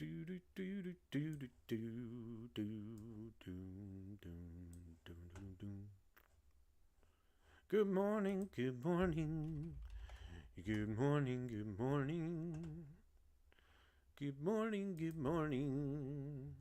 Good morning, good morning. Good morning, good morning. Good morning, good morning.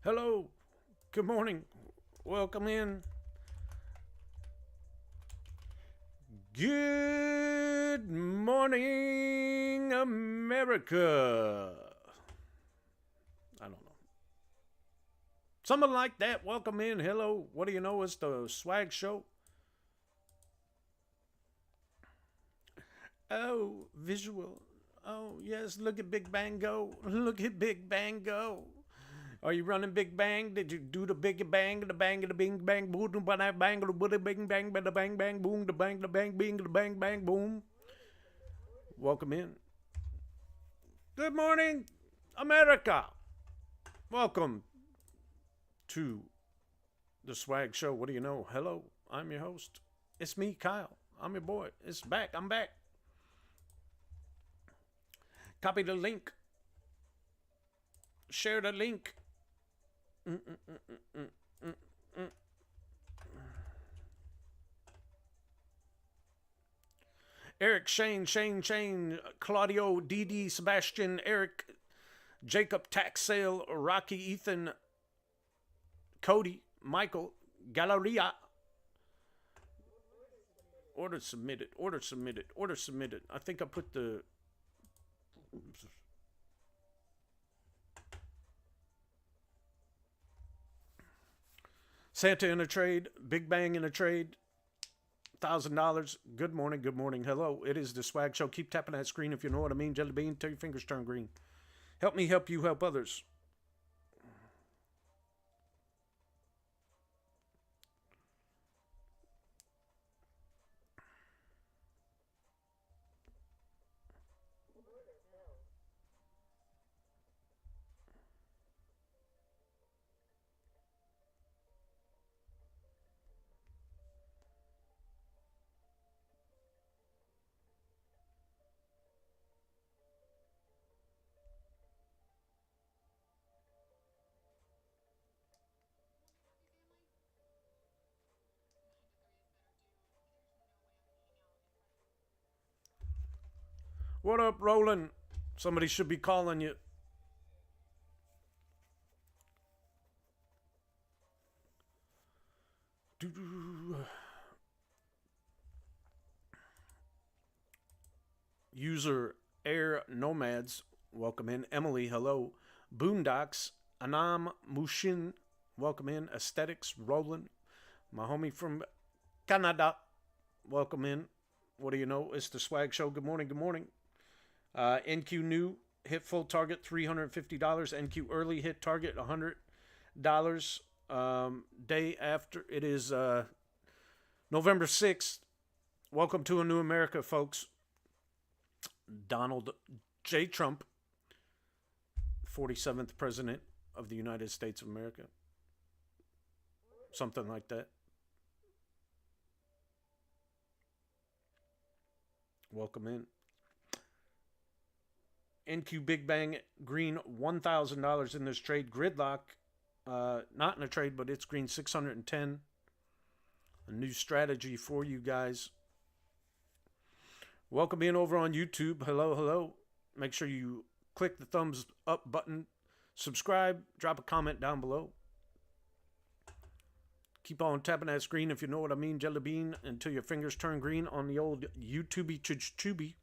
Hello, good morning. Welcome in. Good morning, America. I don't know. Something like that. Welcome in. Hello. What do you know? It's the Swag Show. Oh, visual. Oh, yes. Look at Big Bang go. Look at Big Bang go. Are you running Big Bang? Did you do the Big Bang, the bang, the bing bang, boom, the bang, bang, the bing bang, the bang, bang, boom, the bang, bing, the bang, bang, boom? Welcome in. Good morning, America. Welcome to the Swag Show. What do you know? Hello, I'm your host. It's me, Kyle. I'm your boy. It's back. I'm back. Copy the link. Share the link. Eric, Shane, Claudio, DD, Sebastian, Eric, Jacob, Tax Sale, Rocky, Ethan, Cody, Michael, Galleria. Order submitted. I think I put the... Santa in a trade, Big Bang in a trade, $1,000. Good morning. Hello, it is the Swag Show. Keep tapping that screen if you know what I mean. Jelly bean, till your fingers turn green. Help me help you help others. What up, Roland? Somebody should be calling you. User Air Nomads, welcome in. Emily, hello. Boondocks, Anam Mushin, welcome in. Aesthetics, Roland, my homie from Canada, welcome in. What do you know? It's the Swag Show. Good morning. NQ new hit full target $350. NQ early hit target $100. Day after it is November 6th. Welcome to a new America, folks. Donald J. Trump, 47th President of the United States of America. Something like that. Welcome in. NQ Big Bang green $1,000 in this trade. Gridlock, not in a trade, but it's green 610. A new strategy for you guys. Welcome in over on YouTube. Hello. Make sure you click the thumbs up button. Subscribe. Drop a comment down below. Keep on tapping that screen if you know what I mean, Jelly Bean, until your fingers turn green on the old YouTubey chubby.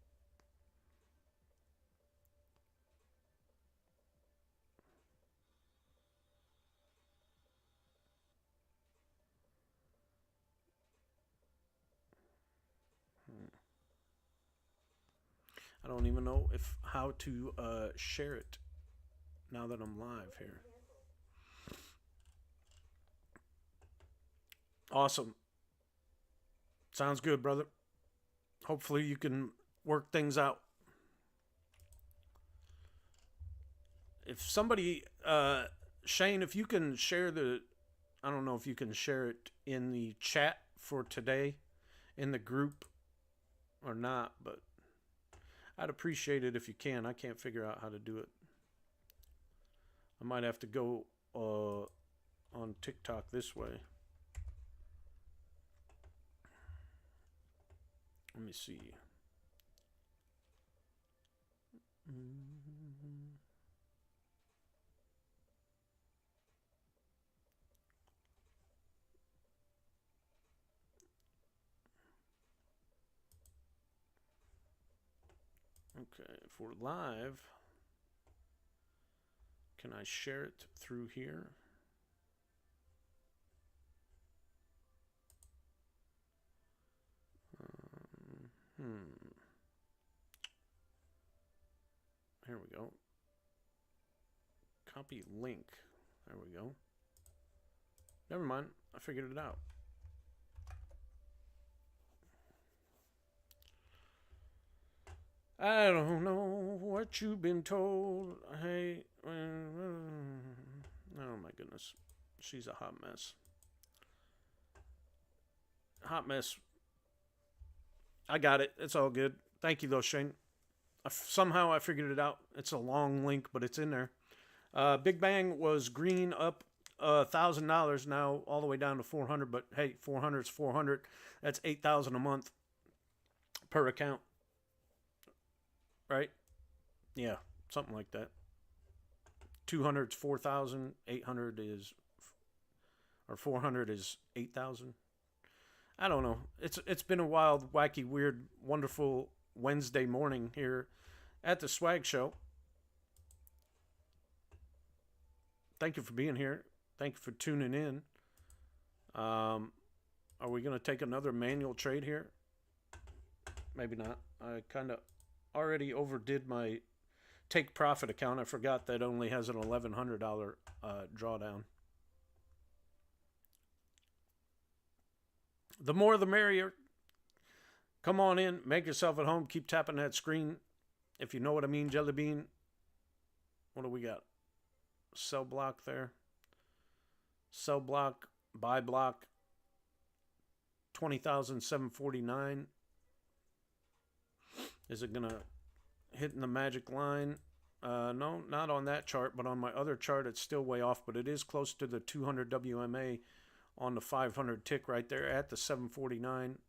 I don't even know how to share it. now that I'm live here. Awesome. Sounds good, brother. Hopefully you can work things out. If somebody, Shane, if you can share I don't know if you can share it in the chat for today in the group or not, but I'd appreciate it if you can. I can't figure out how to do it. I might have to go on TikTok this way. Let me see. Okay, if we're live, can I share it through here? Here we go. Copy link. There we go. Never mind. I figured it out. I don't know what you've been told. Hey, oh my goodness. She's a hot mess. Hot mess. I got it. It's all good. Thank you, though, Shane. Somehow I figured it out. It's a long link, but it's in there. Big Bang was green up $1,000 now, all the way down to 400. But hey, 400 is 400. That's 8,000 a month per account, right? Yeah, something like that. 200 is 4,000. 800 is, or 400 is 8,000. I don't know. It's been a wild, wacky, weird, wonderful Wednesday morning here at the Swag Show. Thank you for being here. Thank you for tuning in. Are we going to take another manual trade here? Maybe not. I kind of already overdid my take profit account. I forgot that only has an $1,100 drawdown. The more the merrier. Come on in, make yourself at home, keep tapping that screen. If you know what I mean, Jelly Bean. What do we got? Sell block there. Sell block, buy block. 20,749. Is it going to hit in the magic line? No, not on that chart, but on my other chart, it's still way off, but it is close to the 200 WMA on the 500 tick right there at the 749.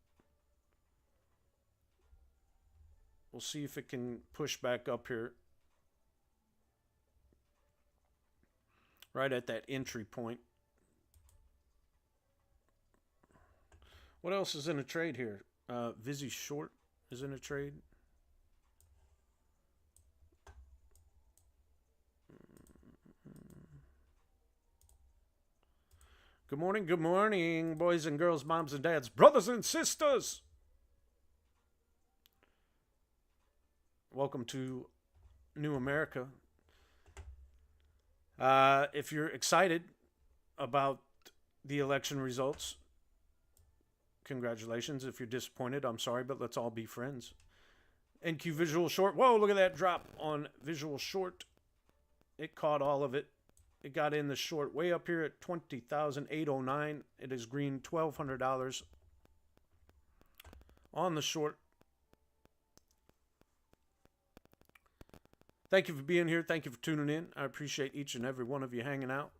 We'll see if it can push back up here. Right at that entry point. What else is in a trade here? Vizzy short is in a trade. Good morning, boys and girls, moms and dads, brothers and sisters. Welcome to New America. If you're excited about the election results, congratulations. If you're disappointed, I'm sorry, but let's all be friends. NQ Visual Short. Whoa, look at that drop on Visual Short. It caught all of it. It got in the short way up here at 20,809. It is green $1,200 on the short. Thank you for being here. Thank you for tuning in. I appreciate each and every one of you hanging out.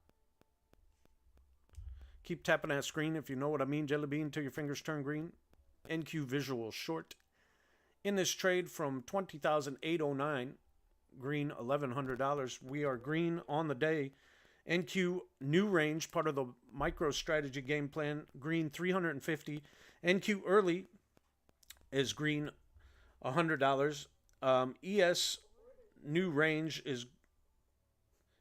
Keep tapping that screen if you know what I mean, Jelly Bean, until your fingers turn green. NQ Visual Short. In this trade from 20,809, green $1,100. We are green on the day. NQ new range, part of the micro strategy game plan, green 350. NQ early is green $100. ES new range is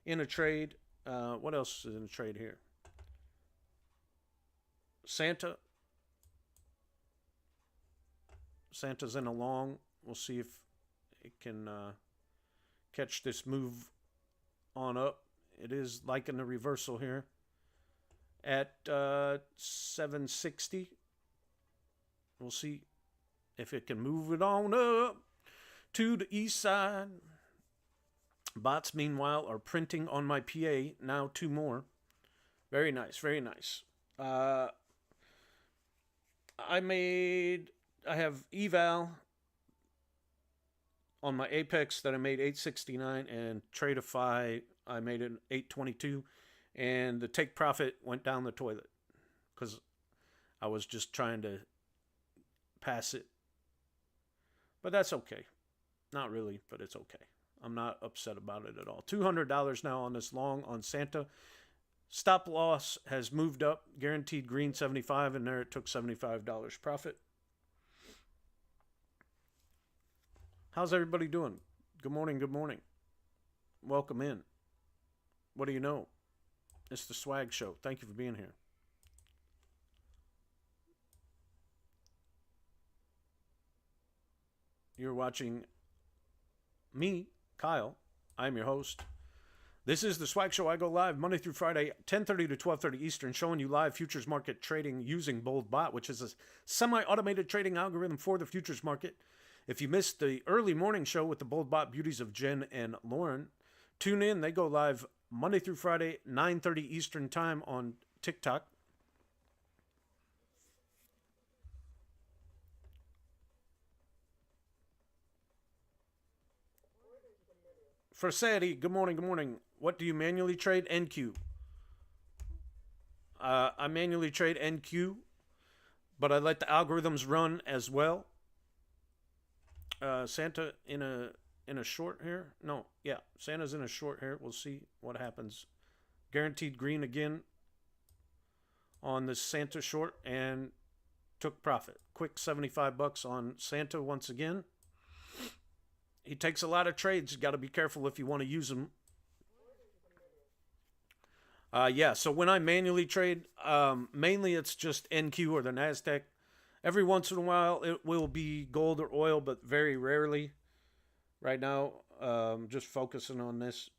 in a trade. What else is in a trade here? Santa's in a long. We'll see if it can catch this move on up. It is liking the reversal here at 760. We'll see if it can move it on up to the east side. Bots, meanwhile, are printing on my PA. Now 2 more. Very nice, very nice. I have eval on my Apex that I made 869, and Tradeify I made it 822, and the take profit went down the toilet because I was just trying to pass it. But that's okay. Not really, but it's okay. I'm not upset about it at all. $200 now on this long on Santa. Stop loss has moved up. Guaranteed green 75, and there it took $75 profit. How's everybody doing? Good morning, good morning. Welcome in. What do you know? It's the Swag Show. Thank you for being here. You're watching me, Kyle. I'm your host. This is the Swag Show. I go live Monday through Friday, 10:30 to 12:30 Eastern, showing you live futures market trading using BoldBot, which is a semi-automated trading algorithm for the futures market. If you missed the early morning show with the BoldBot beauties of Jen and Lauren, tune in. They go live Monday through Friday, 9:30 Eastern time on TikTok. For Sadie, good morning, good morning. What do you manually trade? NQ. I manually trade NQ, but I let the algorithms run as well. Santa in a short here? No, yeah, Santa's in a short here. We'll see what happens. Guaranteed green again on the Santa short and took profit. Quick $75 on Santa once again. He takes a lot of trades. You got to be careful if you want to use them. Yeah, so when I manually trade, mainly it's just NQ or the NASDAQ. Every once in a while, it will be gold or oil, but very rarely. Right now, just focusing on this.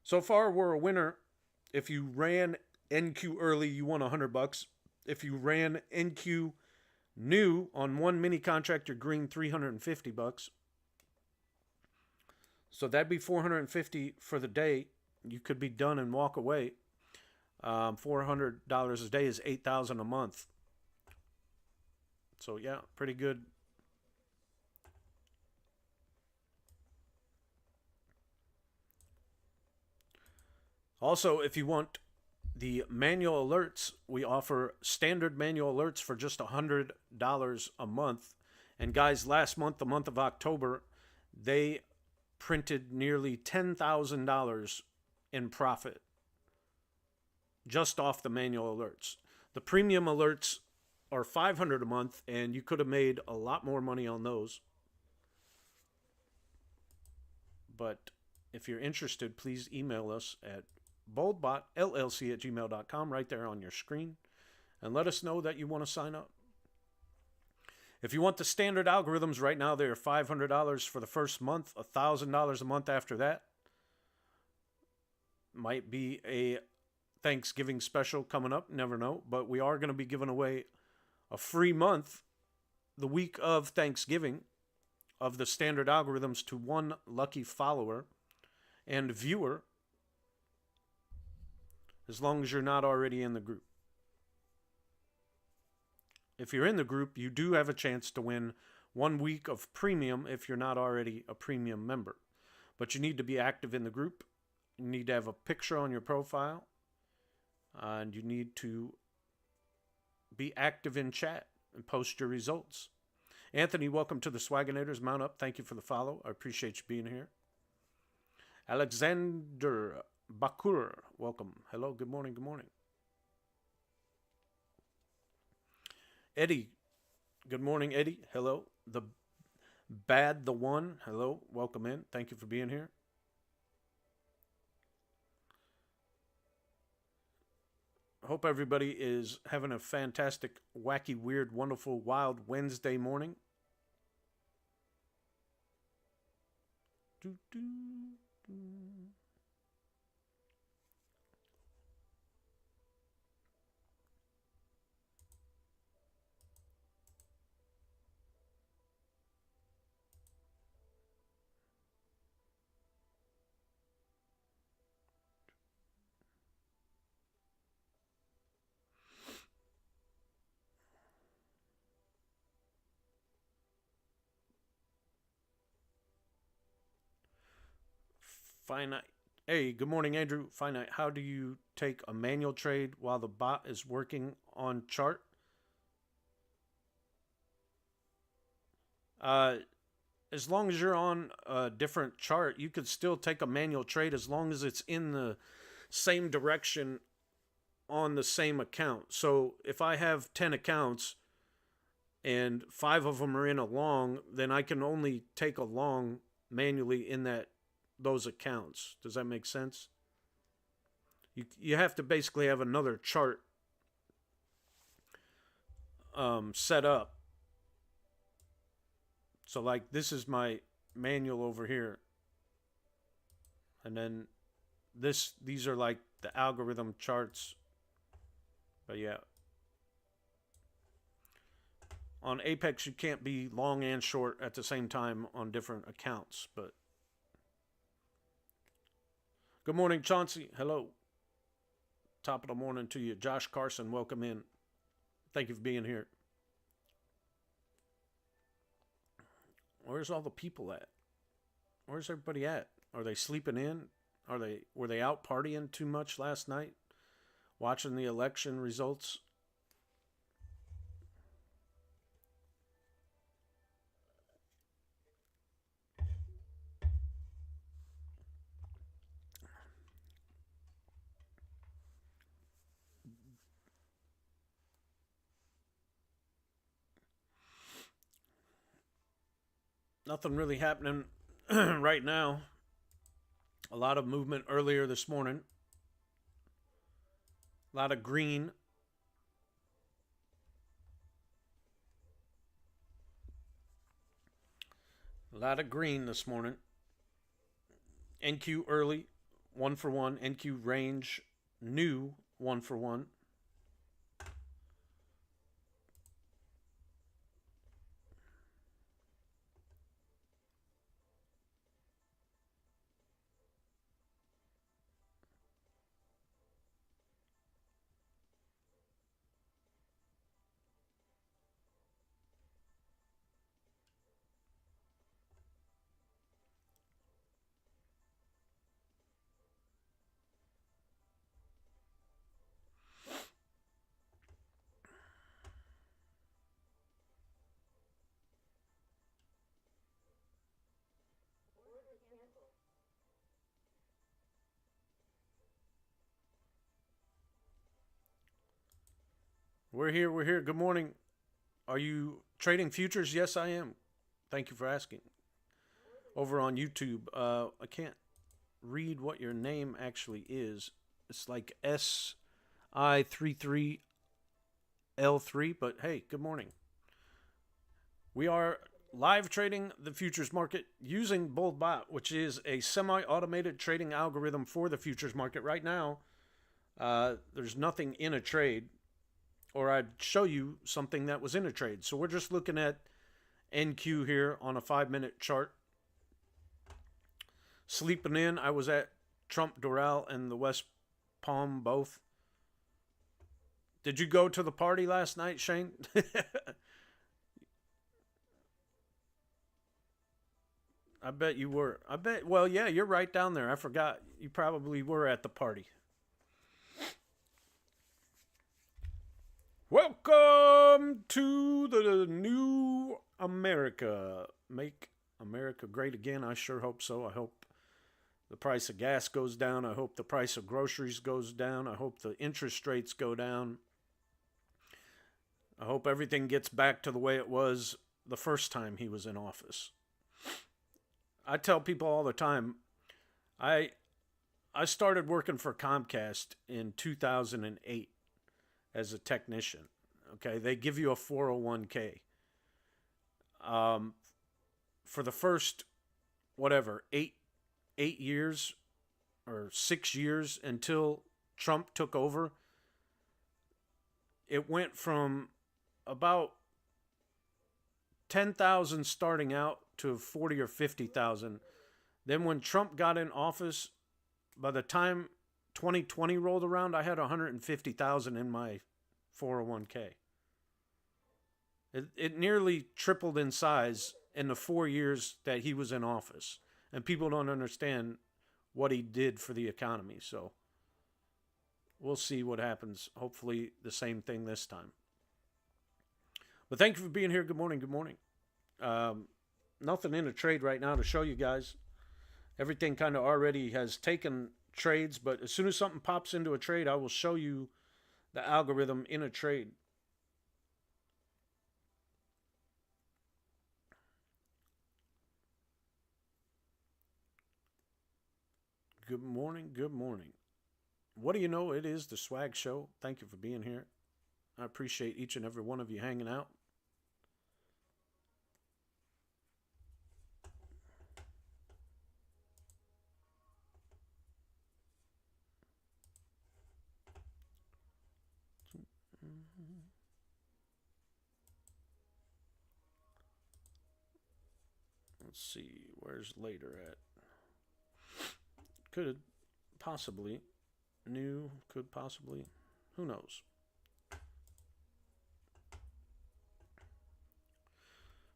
So far, we're a winner. If you ran NQ early, you won $100. If you ran NQ new on one mini contract, you're green $350. So that'd be $450 for the day. You could be done and walk away. $400 a day is $8,000 a month. So yeah, pretty good. Also, if you want the manual alerts, we offer standard manual alerts for just $100 a month. And guys, last month, the month of October, they printed nearly $10,000 in profit just off the manual alerts. The premium alerts are $500 a month, and you could have made a lot more money on those. But if you're interested, please email us at BoldBotLLC@gmail.com, right there on your screen, and let us know that you want to sign up. If you want the standard algorithms right now, they are $500 for the first month, $1,000 a month after that. Might be a Thanksgiving special coming up, never know, but we are going to be giving away a free month the week of Thanksgiving of the standard algorithms to one lucky follower and viewer, as long as you're not already in the group. If you're in the group, you do have a chance to win 1 week of premium if you're not already a premium member. But you need to be active in the group. You need to have a picture on your profile. And you need to be active in chat and post your results. Anthony, welcome to the Swaginators. Mount up. Thank you for the follow. I appreciate you being here. Alexander Bakur, welcome. Hello, good morning, good morning. Eddie, good morning, Eddie. Hello. The One, hello, welcome in. Thank you for being here. Hope everybody is having a fantastic, wacky, weird, wonderful, wild Wednesday morning. Do, do, do. Finite. Hey, good morning, Andrew. Finite. How do you take a manual trade while the bot is working on chart? Uh, as long as you're on a different chart, you could still take a manual trade as long as it's in the same direction on the same account. So if I have 10 accounts and 5 of them are in a long, then I can only take a long manually in those accounts. Does that make sense? You have to basically have another chart set up. So like this is my manual over here. And then these are like the algorithm charts. But yeah. On Apex, you can't be long and short at the same time on different accounts. But good morning, Chauncey. Hello. Top of the morning to you. Josh Carson, welcome in. Thank you for being here. Where's all the people at? Where's everybody at? Are they sleeping in? Were they out partying too much last night? Watching the election results? Nothing really happening right now. A lot of movement earlier this morning. A lot of green. A lot of green this morning. NQ early, 1 for 1. NQ range, new, 1 for 1. We're here. We're here. Good morning. Are you trading futures? Yes, I am. Thank you for asking. Over on YouTube. I can't read what your name actually is. It's like SI33L3, but hey, good morning. We are live trading the futures market using BoldBot, which is a semi-automated trading algorithm for the futures market. Right now, there's nothing in a trade, or I'd show you something that was in a trade. So we're just looking at NQ here on a 5-minute chart. Sleeping in, I was at Trump Doral and the West Palm both. Did you go to the party last night, Shane? I bet you were. Well, yeah, you're right down there. I forgot. You probably were at the party. Welcome to the new America. Make America great again. I sure hope so. I hope the price of gas goes down. I hope the price of groceries goes down. I hope the interest rates go down. I hope everything gets back to the way it was the first time he was in office. I tell people all the time, I started working for Comcast in 2008 as a technician. Okay, they give you a 401k. For the first whatever, 8 years or 6 years until Trump took over, it went from about 10,000 starting out to 40 or 50,000. Then when Trump got in office, by the time 2020 rolled around, I had 150,000 in my 401k. It nearly tripled in size in the 4 years that he was in office. And people don't understand what he did for the economy. So we'll see what happens. Hopefully the same thing this time. But thank you for being here. Good morning. Good morning. Nothing in a trade right now to show you guys. Everything kind of already has taken trades, but as soon as something pops into a trade, I will show you the algorithm in a trade. Good morning. Good morning. What do you know? It is the Swag Show. Thank you for being here. I appreciate each and every one of you hanging out. Let's see, where's later at? Could possibly. New, could possibly. Who knows?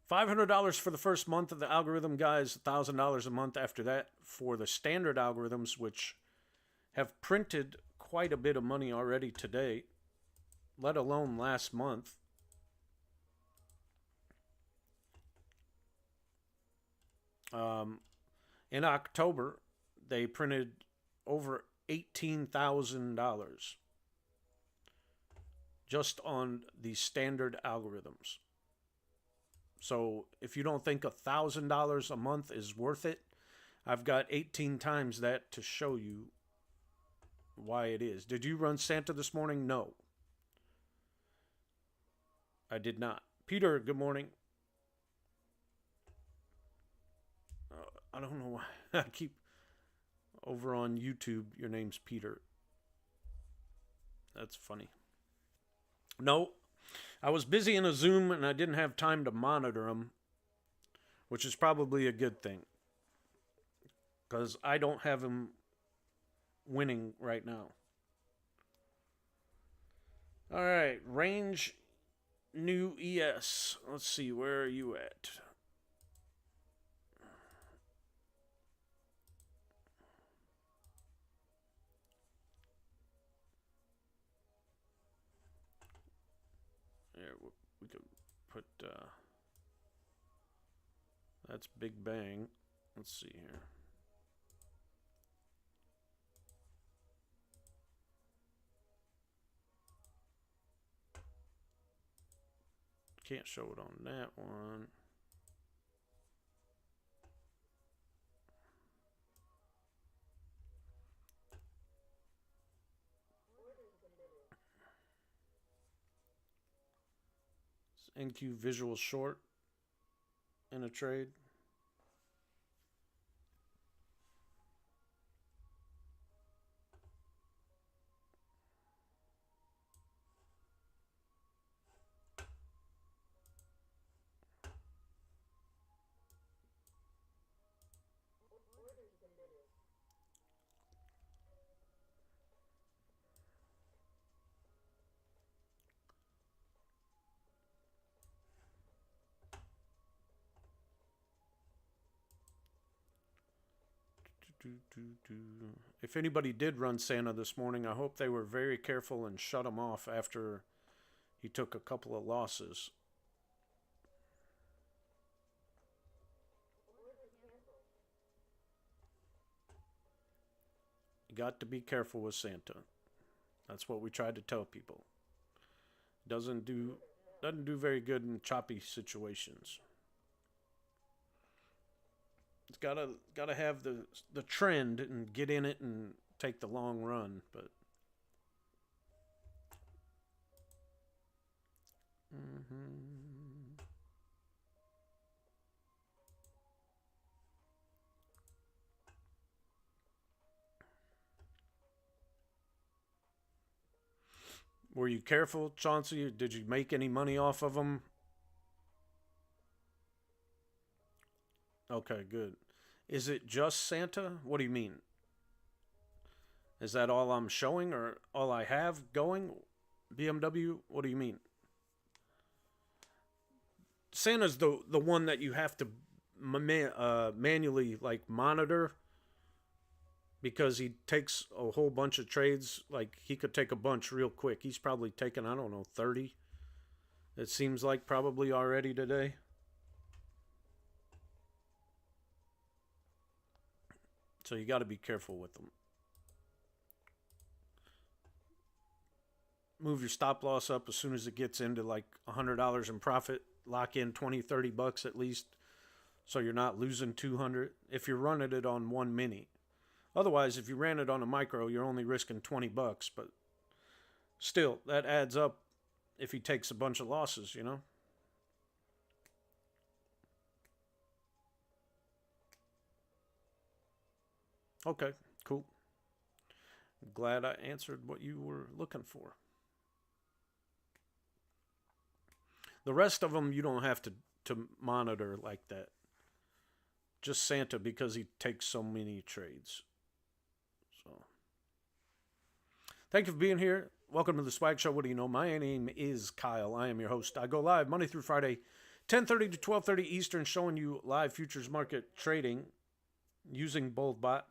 $500 for the first month of the algorithm, guys. $1,000 a month after that for the standard algorithms, which have printed quite a bit of money already today, let alone last month. In October, they printed over $18,000 just on the standard algorithms. So if you don't think $1,000 a month is worth it, I've got 18 times that to show you why it is. Did you run Santa this morning? No. I did not. Peter, good morning. I don't know why I keep over on YouTube. Your name's Peter. That's funny. No, I was busy in a Zoom and I didn't have time to monitor them, which is probably a good thing because I don't have him winning right now. All right, range new ES. Let's see, where are you at? There, we could put, that's Big Bang. Let's see here. Can't show it on that one. NQ visual short in a trade. If anybody did run Santa this morning, I hope they were very careful and shut him off after he took a couple of losses. You got to be careful with Santa. That's what we tried to tell people. Doesn't do very good in choppy situations. It's gotta have the trend and get in it and take the long run, but Were you careful, Chauncey? Did you make any money off of them? Okay, good. Is it just Santa? What do you mean? Is that all I'm showing or all I have going? BMW? What do you mean? Santa's the one that you have to manually like monitor because he takes a whole bunch of trades. Like he could take a bunch real quick. He's probably taken, I don't know, 30. It seems like probably already today. So you got to be careful with them. Move your stop loss up as soon as it gets into like $100 in profit. Lock in 20, 30 bucks at least, so you're not losing 200 if you're running it on one mini. Otherwise, if you ran it on a micro, you're only risking 20 bucks, but still, that adds up if he takes a bunch of losses, you know? Okay, cool. Glad I answered what you were looking for. The rest of them you don't have to monitor like that. Just Santa because he takes so many trades. So, thank you for being here. Welcome to the Swag Show. What do you know? My name is Kyle. I am your host. I go live Monday through Friday, 10:30 to 12:30 Eastern, showing you live futures market trading using BoldBot,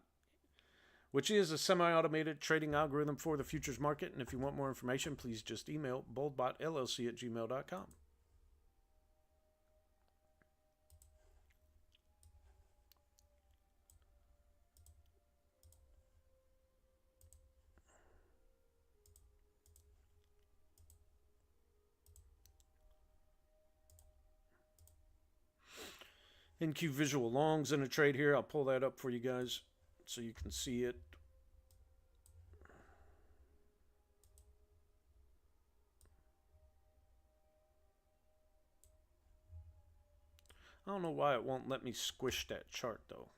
which is a semi-automated trading algorithm for the futures market. And if you want more information, please just email BoldBotLLC@gmail.com. NQ Visual Longs in a trade here. I'll pull that up for you guys so you can see it. I don't know why it won't let me squish that chart though.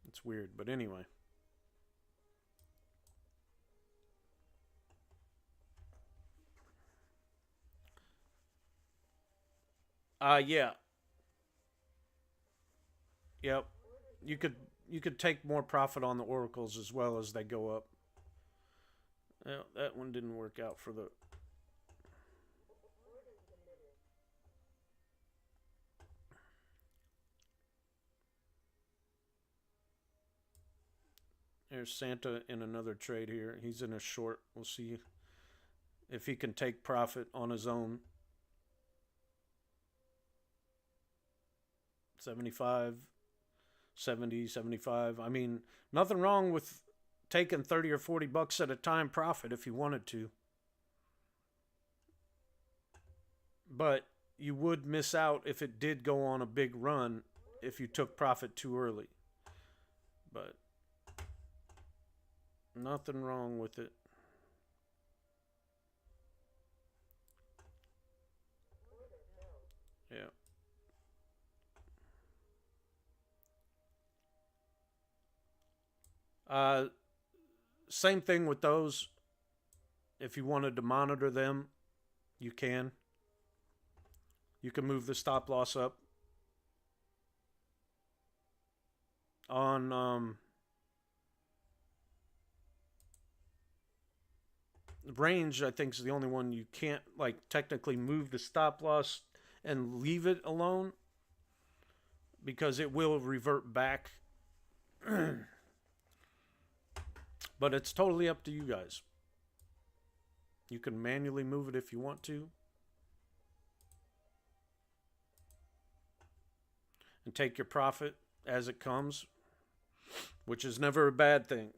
It's weird, but anyway. Yeah. Yep. You could take more profit on the oracles as well as they go up. Well, that one didn't work out for the. There's Santa in another trade here. He's in a short. We'll see if he can take profit on his own. 75, 70, 75. I mean, nothing wrong with taking 30 or 40 bucks at a time profit if you wanted to. But you would miss out if it did go on a big run if you took profit too early. But nothing wrong with it. Yeah. Same thing with those. If you wanted to monitor them, you can. You can move the stop loss up. On range, I think is the only one you can't like technically move the stop loss and leave it alone because it will revert back. But it's totally up to you guys. You can manually move it if you want to. And take your profit as it comes, which is never a bad thing.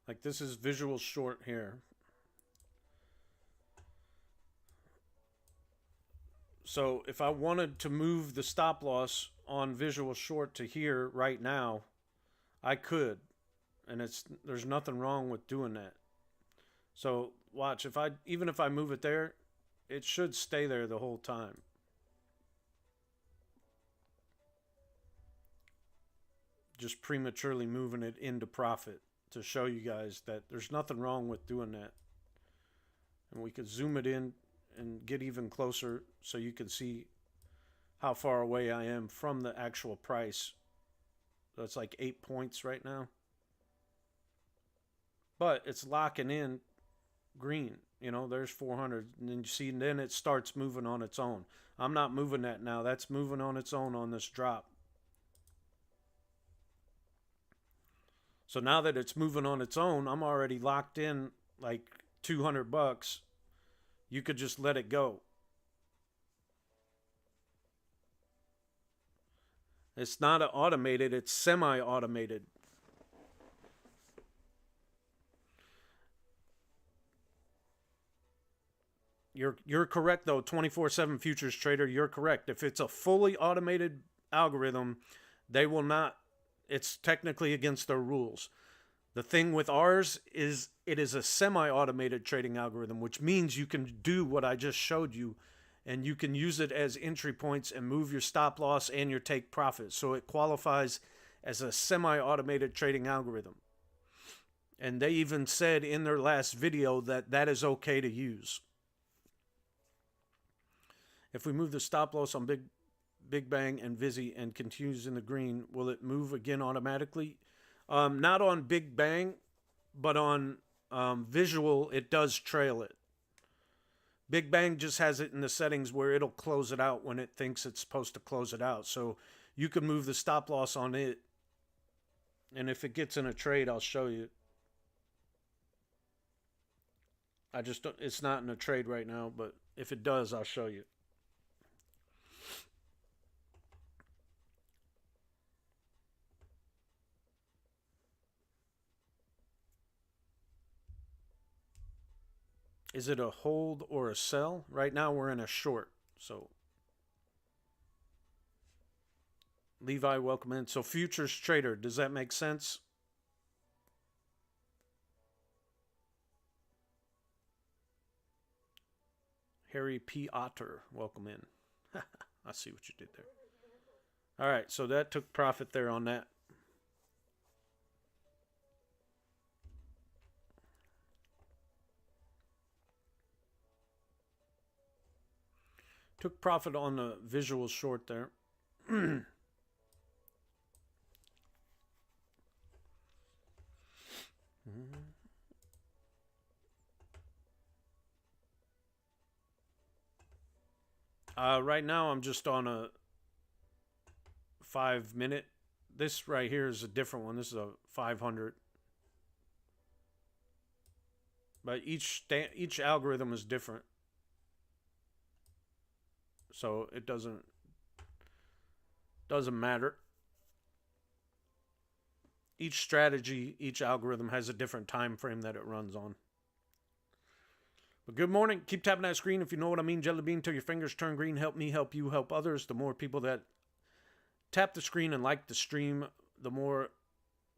Like this is visual short here. So if I wanted to move the stop loss on visual short to here right now, I could, and there's nothing wrong with doing that. So watch, even if I move it there, it should stay there the whole time. Just prematurely moving it into profit to show you guys that there's nothing wrong with doing that. And we could zoom it in and get even closer so you can see how far away I am from the actual price. That's like 8 points right now. But it's locking in green. You know, there's 400. And then you see, then it starts moving on its own. I'm not moving that now. That's moving on its own on this drop. So now that it's moving on its own, I'm already locked in like $200. You could just let it go. It's not automated, it's semi-automated. You're correct though, 24/7 futures trader, you're correct. If it's a fully automated algorithm, they will not, it's technically against their rules. The thing with ours is it is a semi-automated trading algorithm, which means you can do what I just showed you, and you can use it as entry points and move your stop loss and your take profit. So it qualifies as a semi-automated trading algorithm. And they even said in their last video that that is okay to use. If we move the stop loss on Big Bang and Vizzy and continues in the green, will it move again automatically? Not on Big Bang, but on visual, it does trail it. Big Bang just has it in the settings where it'll close it out when it thinks it's supposed to close it out. So you can move the stop loss on it. And if it gets in a trade, I'll show you. I just don't, it's not in a trade right now, but if it does, I'll show you. Is it a hold or a sell? Right now we're in a short. So Levi, welcome in. So futures trader, does that make sense? Harry P. Otter, welcome in. I see what you did there. All right, so that took profit there on that. Took profit on the visual short there. Right now I'm just on a 5 minute. This right here is a different one. This is a 500. But each algorithm is different. So it doesn't matter. Each strategy, each algorithm has a different time frame that it runs on. But good morning. Keep tapping that screen if you know what I mean. Jelly bean till your fingers turn green. Help me, help you, help others. The more people that tap the screen and like the stream, the more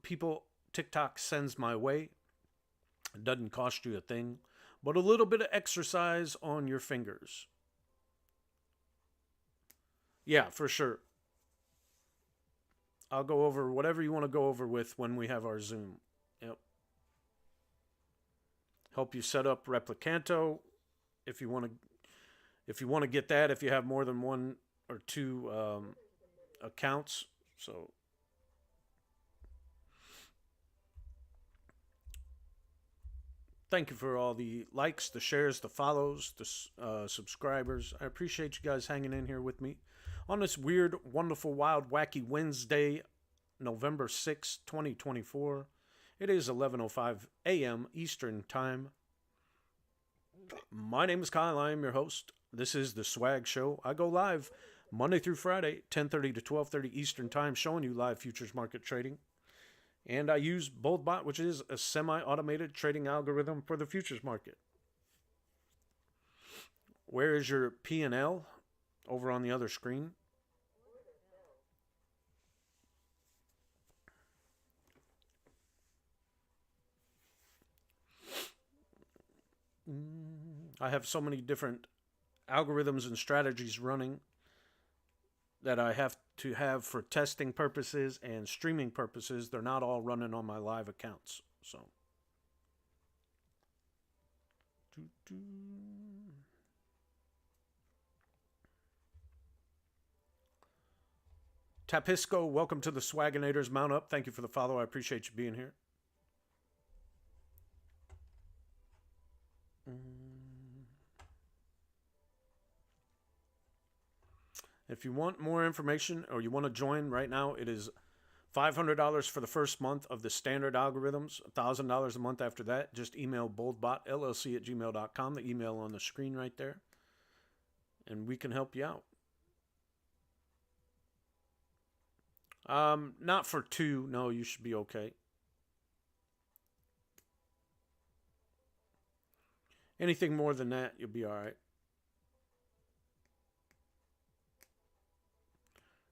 people TikTok sends my way. It doesn't cost you a thing, but a little bit of exercise on your fingers. Yeah, for sure. I'll go over whatever you want to go over with when we have our Zoom. Yep. Help you set up Replicanto if you want to get that, if you have more than one or two accounts. So thank you for all the likes, the shares, the follows, the subscribers. I appreciate you guys hanging in here with me on this weird, wonderful, wild, wacky Wednesday, November 6, 2024. It is 11:05 a.m. Eastern Time. My name is Kyle. I am your host. This is The Swag Show. I go live Monday through Friday, 10:30 to 12:30 Eastern Time, showing you live futures market trading. And I use BoldBot, which is a semi-automated trading algorithm for the futures market. Where is your P&L? over on the other screen. I have so many different algorithms and strategies running that I have to have for testing purposes and streaming purposes. They're not all running on my live accounts. So Tapisco, welcome to the Swaginators. Mount up. Thank you for the follow. I appreciate you being here. If you want more information or you want to join right now, it is $500 for the first month of the standard algorithms, $1,000 a month after that. Just email BoldBotLLC@gmail.com, the email on the screen right there, and we can help you out. Not for 2. No, you should be okay. Anything more than that, you'll be all right.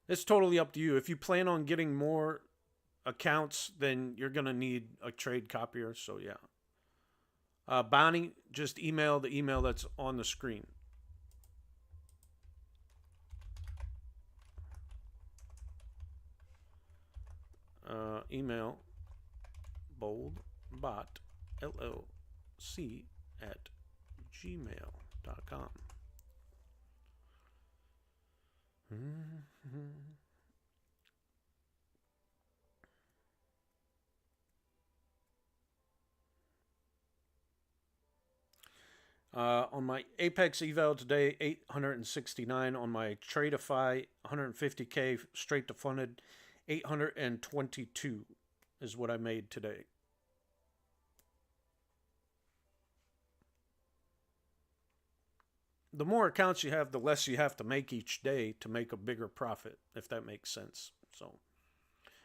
It's totally up to you. If you plan on getting more accounts, then you're going to need a trade copier. So, yeah. Bonnie, just email the email that's on the screen. Email BoldBotLLC@gmail.com. On my Apex eval today, 869. On my Tradeify, 150K straight to funded, 822 is what I made today. The more accounts you have, the less you have to make each day to make a bigger profit, if that makes sense. So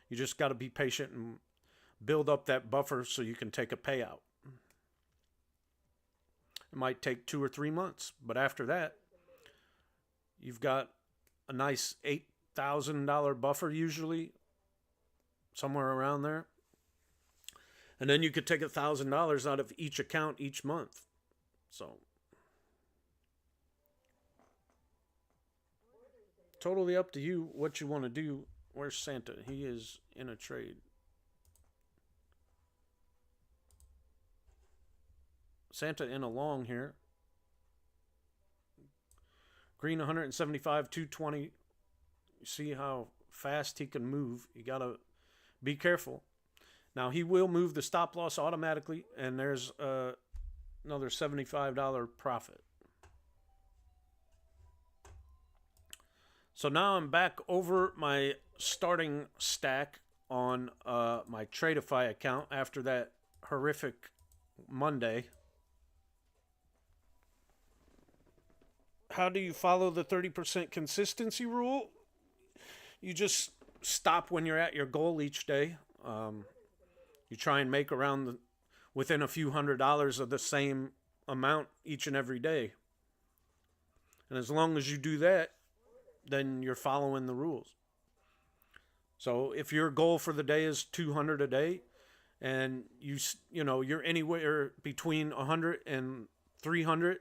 you just got to be patient and build up that buffer so you can take a payout. It might take 2 or 3 months, but after that, you've got a nice $8,000 buffer usually, somewhere around there. And then you could take $1,000 out of each account each month. So totally up to you what you want to do. Where's Santa? He is in a trade. Santa in a long here. Green 175, 220. You see how fast he can move. You got to be careful. Now, he will move the stop loss automatically, and there's another $75 profit. So now I'm back over my starting stack on my Tradeify account after that horrific Monday. How do you follow the 30% consistency rule? You just stop when you're at your goal each day. You try and make around within a few $100s of the same amount each and every day. And as long as you do that, then you're following the rules. So if your goal for the day is 200 a day, and you're anywhere between 100 and 300,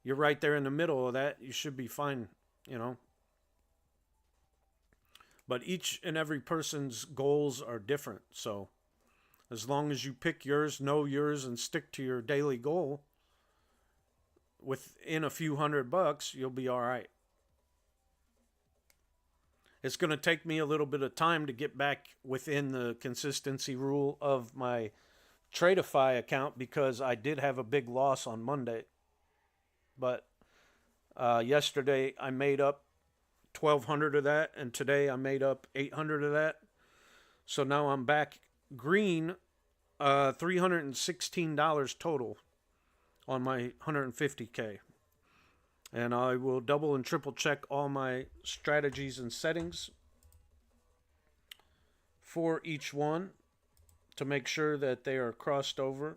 you're right there in the middle of that. You should be fine, But each and every person's goals are different. So as long as you pick yours, know yours, and stick to your daily goal, within a few $100, you'll be all right. It's going to take me a little bit of time to get back within the consistency rule of my Tradeify account because I did have a big loss on Monday. But yesterday I made up 1,200 of that, and today I made up 800 of that. So now I'm back green, $316 total on my 150K. And I will double and triple check all my strategies and settings for each one to make sure that they are crossed over.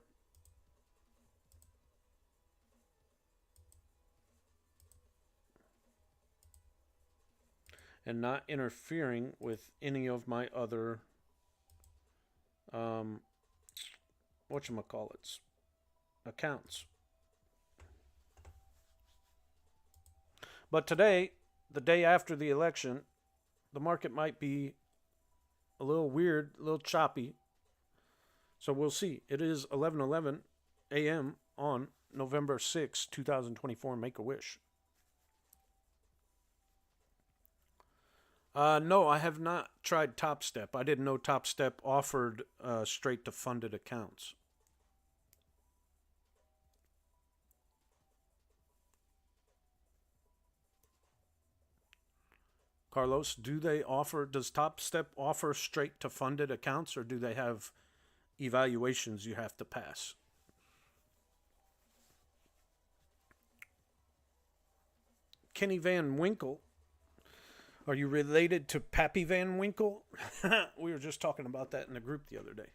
and not interfering with any of my other whatchamacallits accounts. But today, the day after the election, the market might be a little weird, a little choppy. So we'll see. It is 11:11 a.m. on November 6, 2024. Make a wish. No, I have not tried Top Step. I didn't know Top Step offered straight to funded accounts. Carlos, does Top Step offer straight to funded accounts, or do they have evaluations you have to pass? Kenny Van Winkle. Are you related to Pappy Van Winkle? We were just talking about that in the group the other day.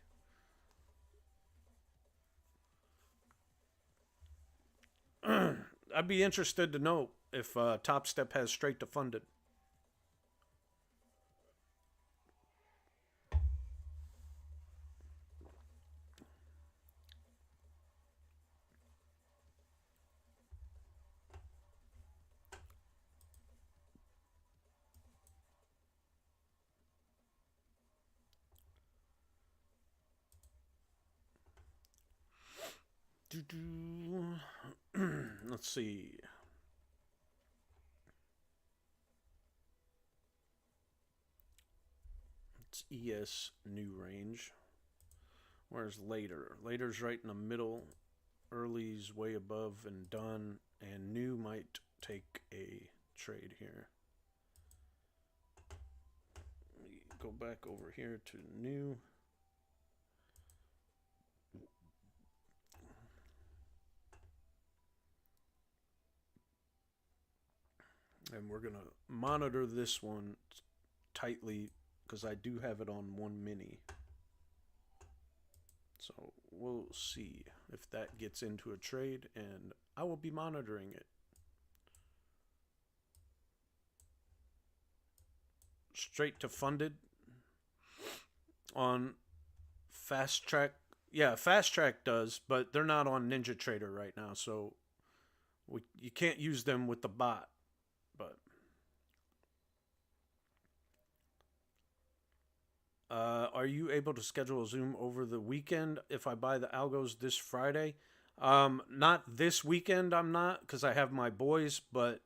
I'd be interested to know if Top Step has straight to funded. Let's see. It's ES new range. Where's later? Later's right in the middle. Early's way above and done. And new might take a trade here. Go back over here to new. And we're going to monitor this one tightly because I do have it on 1 mini. So we'll see if that gets into a trade, and I will be monitoring it. Straight to funded on Fast Track. Yeah, Fast Track does, but they're not on Ninja Trader right now, so you can't use them with the bot. But are you able to schedule a Zoom over the weekend if I buy the algos this Friday? Not this weekend, I'm not, because I have my boys, but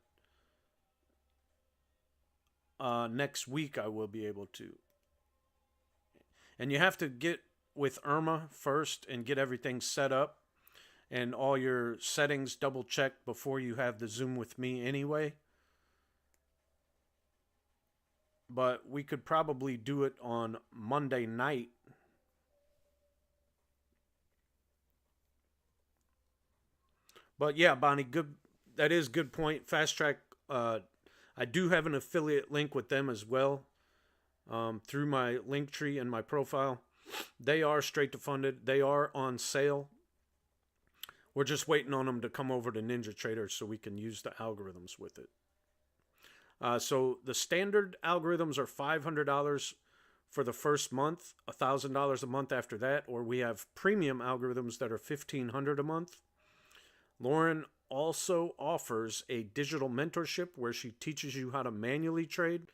next week I will be able to. And you have to get with Irma first and get everything set up and all your settings double checked before you have the Zoom with me anyway. But we could probably do it on Monday night. But yeah, Bonnie, good. That is good point. Fast Track. I do have an affiliate link with them as well, through my link tree and my profile. They are straight to funded. They are on sale. We're just waiting on them to come over to Ninja Trader so we can use the algorithms with it. So the standard algorithms are $500 for the first month, $1,000 a month after that, or we have premium algorithms that are $1,500 a month. Lauren also offers a digital mentorship where she teaches you how to manually trade,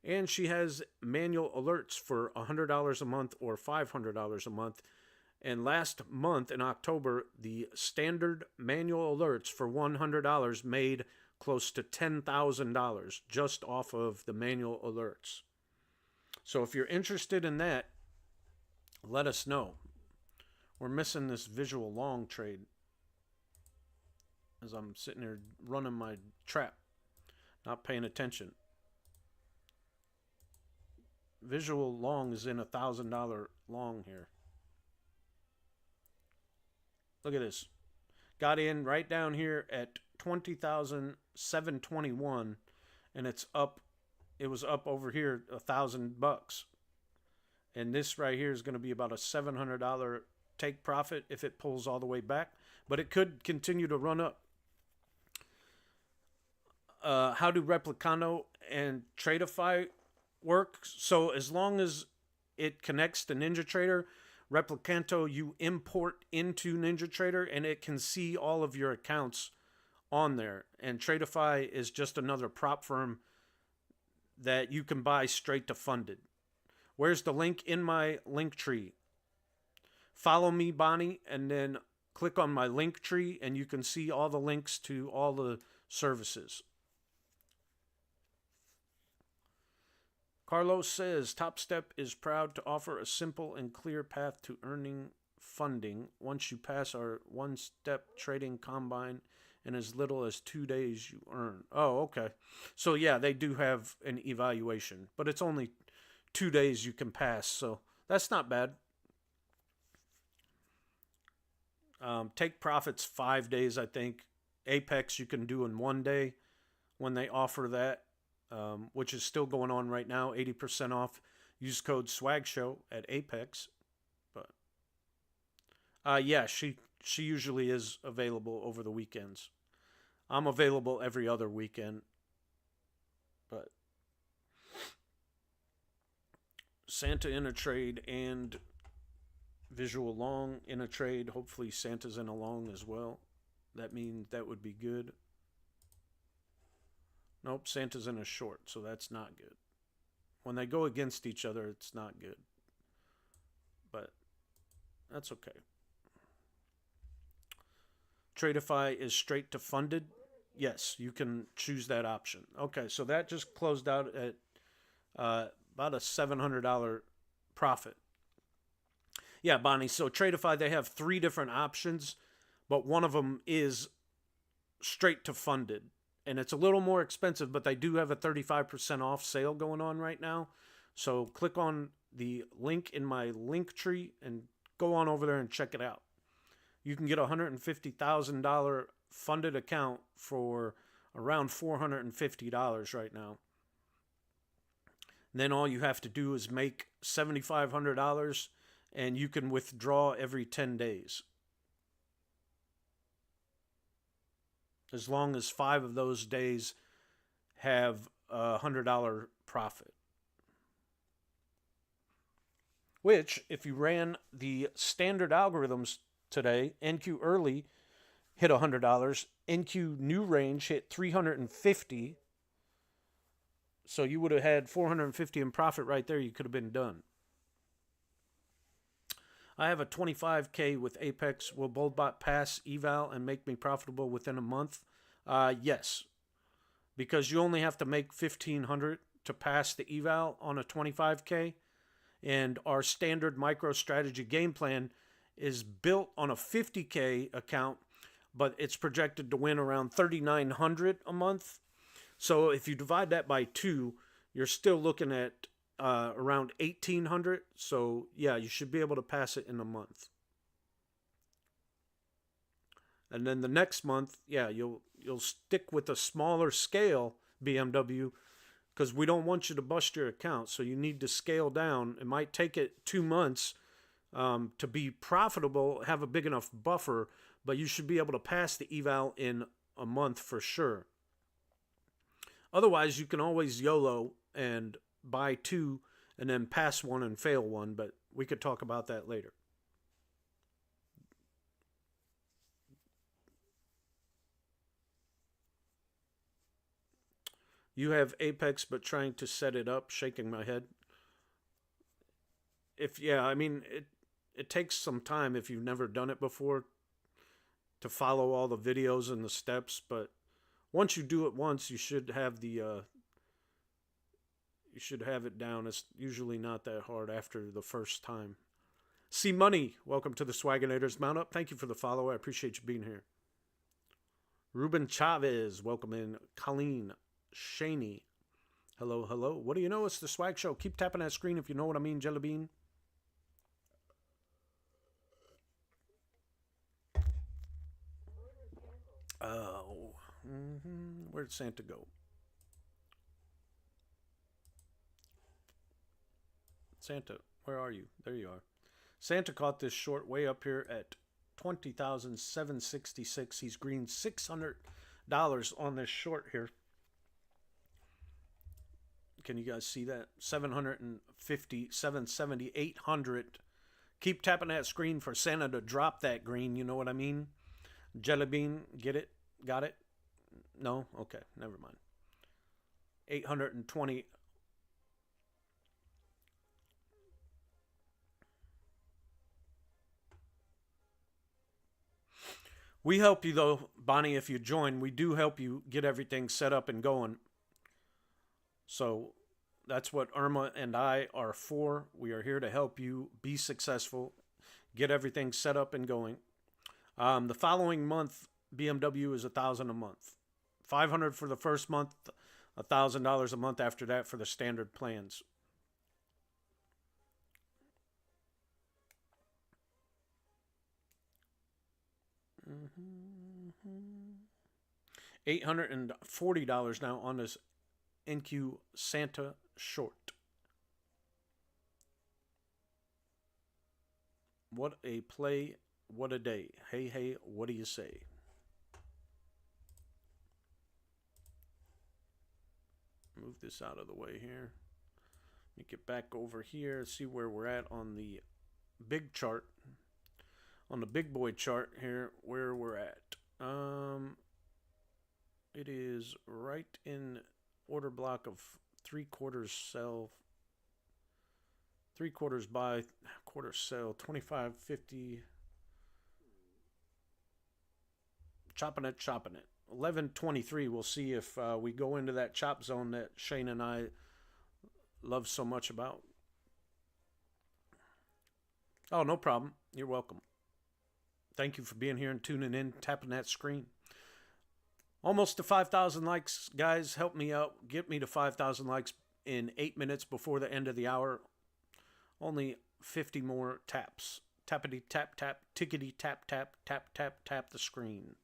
and she has manual alerts for $100 a month or $500 a month. And last month in October, the standard manual alerts for $100 made close to $10,000 just off of the manual alerts. So if you're interested in that, let us know. We're missing this visual long trade as I'm sitting here running my trap, not paying attention. Visual long is in $1,000 long here. Look at this. Got in right down here at 20,721, and it's up. It was up over here $1,000, and this right here is going to be about a $700 take profit if it pulls all the way back, but it could continue to run up. how do Replicano and Tradeify work? So as long as it connects to NinjaTrader, Replicanto you import into NinjaTrader and it can see all of your accounts on there. And Tradeify is just another prop firm that you can buy straight to funded. Where's the link? In my link tree. Follow me, Bonnie, and then click on my link tree and you can see all the links to all the services. Carlos says, Top Step is proud to offer a simple and clear path to earning funding once you pass our one-step trading combine in as little as 2 days you earn. Oh, okay. So, yeah, they do have an evaluation, but it's only 2 days you can pass, so that's not bad. Take Profit's 5 days, I think. Apex you can do in 1 day when they offer that. Which is still going on right now, 80% off. Use code SWAGSHOW at Apex. But yeah, she usually is available over the weekends. I'm available every other weekend. But Santa in a trade and Visual Long in a trade. Hopefully Santa's in a long as well. That means that would be good. Nope, Santa's in a short, so that's not good. When they go against each other, it's not good. But that's okay. Tradeify is straight to funded. Yes, you can choose that option. Okay, so that just closed out at about a $700 profit. Yeah, Bonnie, so Tradeify, they have 3 different options, but one of them is straight to funded. And it's a little more expensive, but they do have a 35% off sale going on right now. So click on the link in my link tree and go on over there and check it out. You can get a $150,000 funded account for around $450 right now. And then all you have to do is make $7,500 and you can withdraw every 10 days. As long as 5 of those days have a $100 profit. Which, if you ran the standard algorithms today, NQ early hit $100, NQ new range hit $350. So you would have had $450 in profit right there. You could have been done. I have a 25K with Apex. Will BoldBot pass eval and make me profitable within a month? Yes. Because you only have to make $1,500 to pass the eval on a 25K. And our standard MicroStrategy game plan is built on a 50K account, but it's projected to win around $3,900 a month. So if you divide that by 2, you're still looking at around $1,800. So yeah, you should be able to pass it in a month. And then the next month, yeah, you'll stick with a smaller scale BMW because we don't want you to bust your account. So you need to scale down. It might take it 2 months to be profitable, have a big enough buffer, but you should be able to pass the eval in a month for sure. Otherwise, you can always YOLO and buy 2 and then pass 1 and fail 1, but we could talk about that later. You have Apex, but trying to set it up, shaking my head. I mean, it takes some time if you've never done it before to follow all the videos and the steps, but once you do it once, you should have it down. It's usually not that hard after the first time. C Money, welcome to the Swaginators. Mount up. Thank you for the follow. I appreciate you being here. Ruben Chavez, welcome in. Colleen Shaney, hello, hello. What do you know? It's the Swag Show. Keep tapping that screen if you know what I mean, Jelly Bean. Oh, where'd Santa go? Santa, where are you? There you are. Santa caught this short way up here at 20,766. He's green $600 on this short here. Can you guys see that? 750, 770, 800. Keep tapping that screen for Santa to drop that green. You know what I mean? Jelly bean, get it? Got it? No? Okay, never mind. 820. We help you though, Bonnie, if you join. We do help you get everything set up and going. So that's what Irma and I are for. We are here to help you be successful, get everything set up and going. The following month, BMW is $1,000 a month. $500 for the first month, $1,000 a month after that for the standard plans. $840 now on this NQ Santa short. What a play, what a day. Hey, hey, what do you say? Move this out of the way here. Let me get back over here, see where we're at on the big chart. On the big boy chart here, where we're at. It is right in order block of 3/4 sell, 3/4 buy, quarter sell, 25.50. Chopping it. 11.23. We'll see if we go into that chop zone that Shane and I love so much about. Oh, no problem. You're welcome. Thank you for being here and tuning in, tapping that screen. Almost to 5,000 likes, guys. Help me out. Get me to 5,000 likes in 8 minutes before the end of the hour. Only 50 more taps. Tappity tap tap, tickety tap tap, tap tap tap the screen.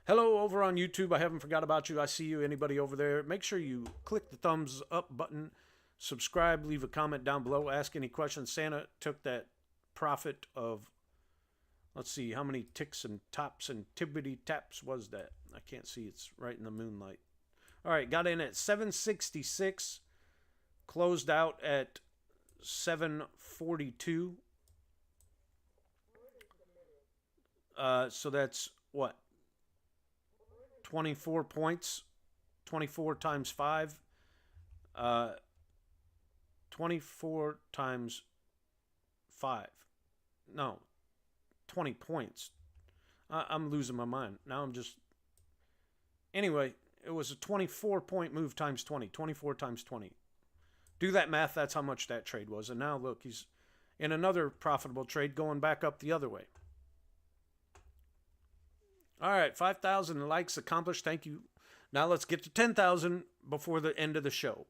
Hello over on YouTube. I haven't forgot about you. I see you. Anybody over there? Make sure you click the thumbs up button. Subscribe. Leave a comment down below. Ask any questions. Santa took that profit of, let's see, how many ticks and tops and tibbity taps was that? I can't see. It's right in the moonlight. All right, got in at 766. Closed out at 742. So that's what? 24 points. 24 times 5. 24 times 5. No. 20 points. I'm losing my mind. Now I'm just... Anyway, it was a 24-point move times 20. 24 times 20. Do that math. That's how much that trade was. And now, look, he's in another profitable trade going back up the other way. All right, 5,000 likes accomplished. Thank you. Now let's get to 10,000 before the end of the show.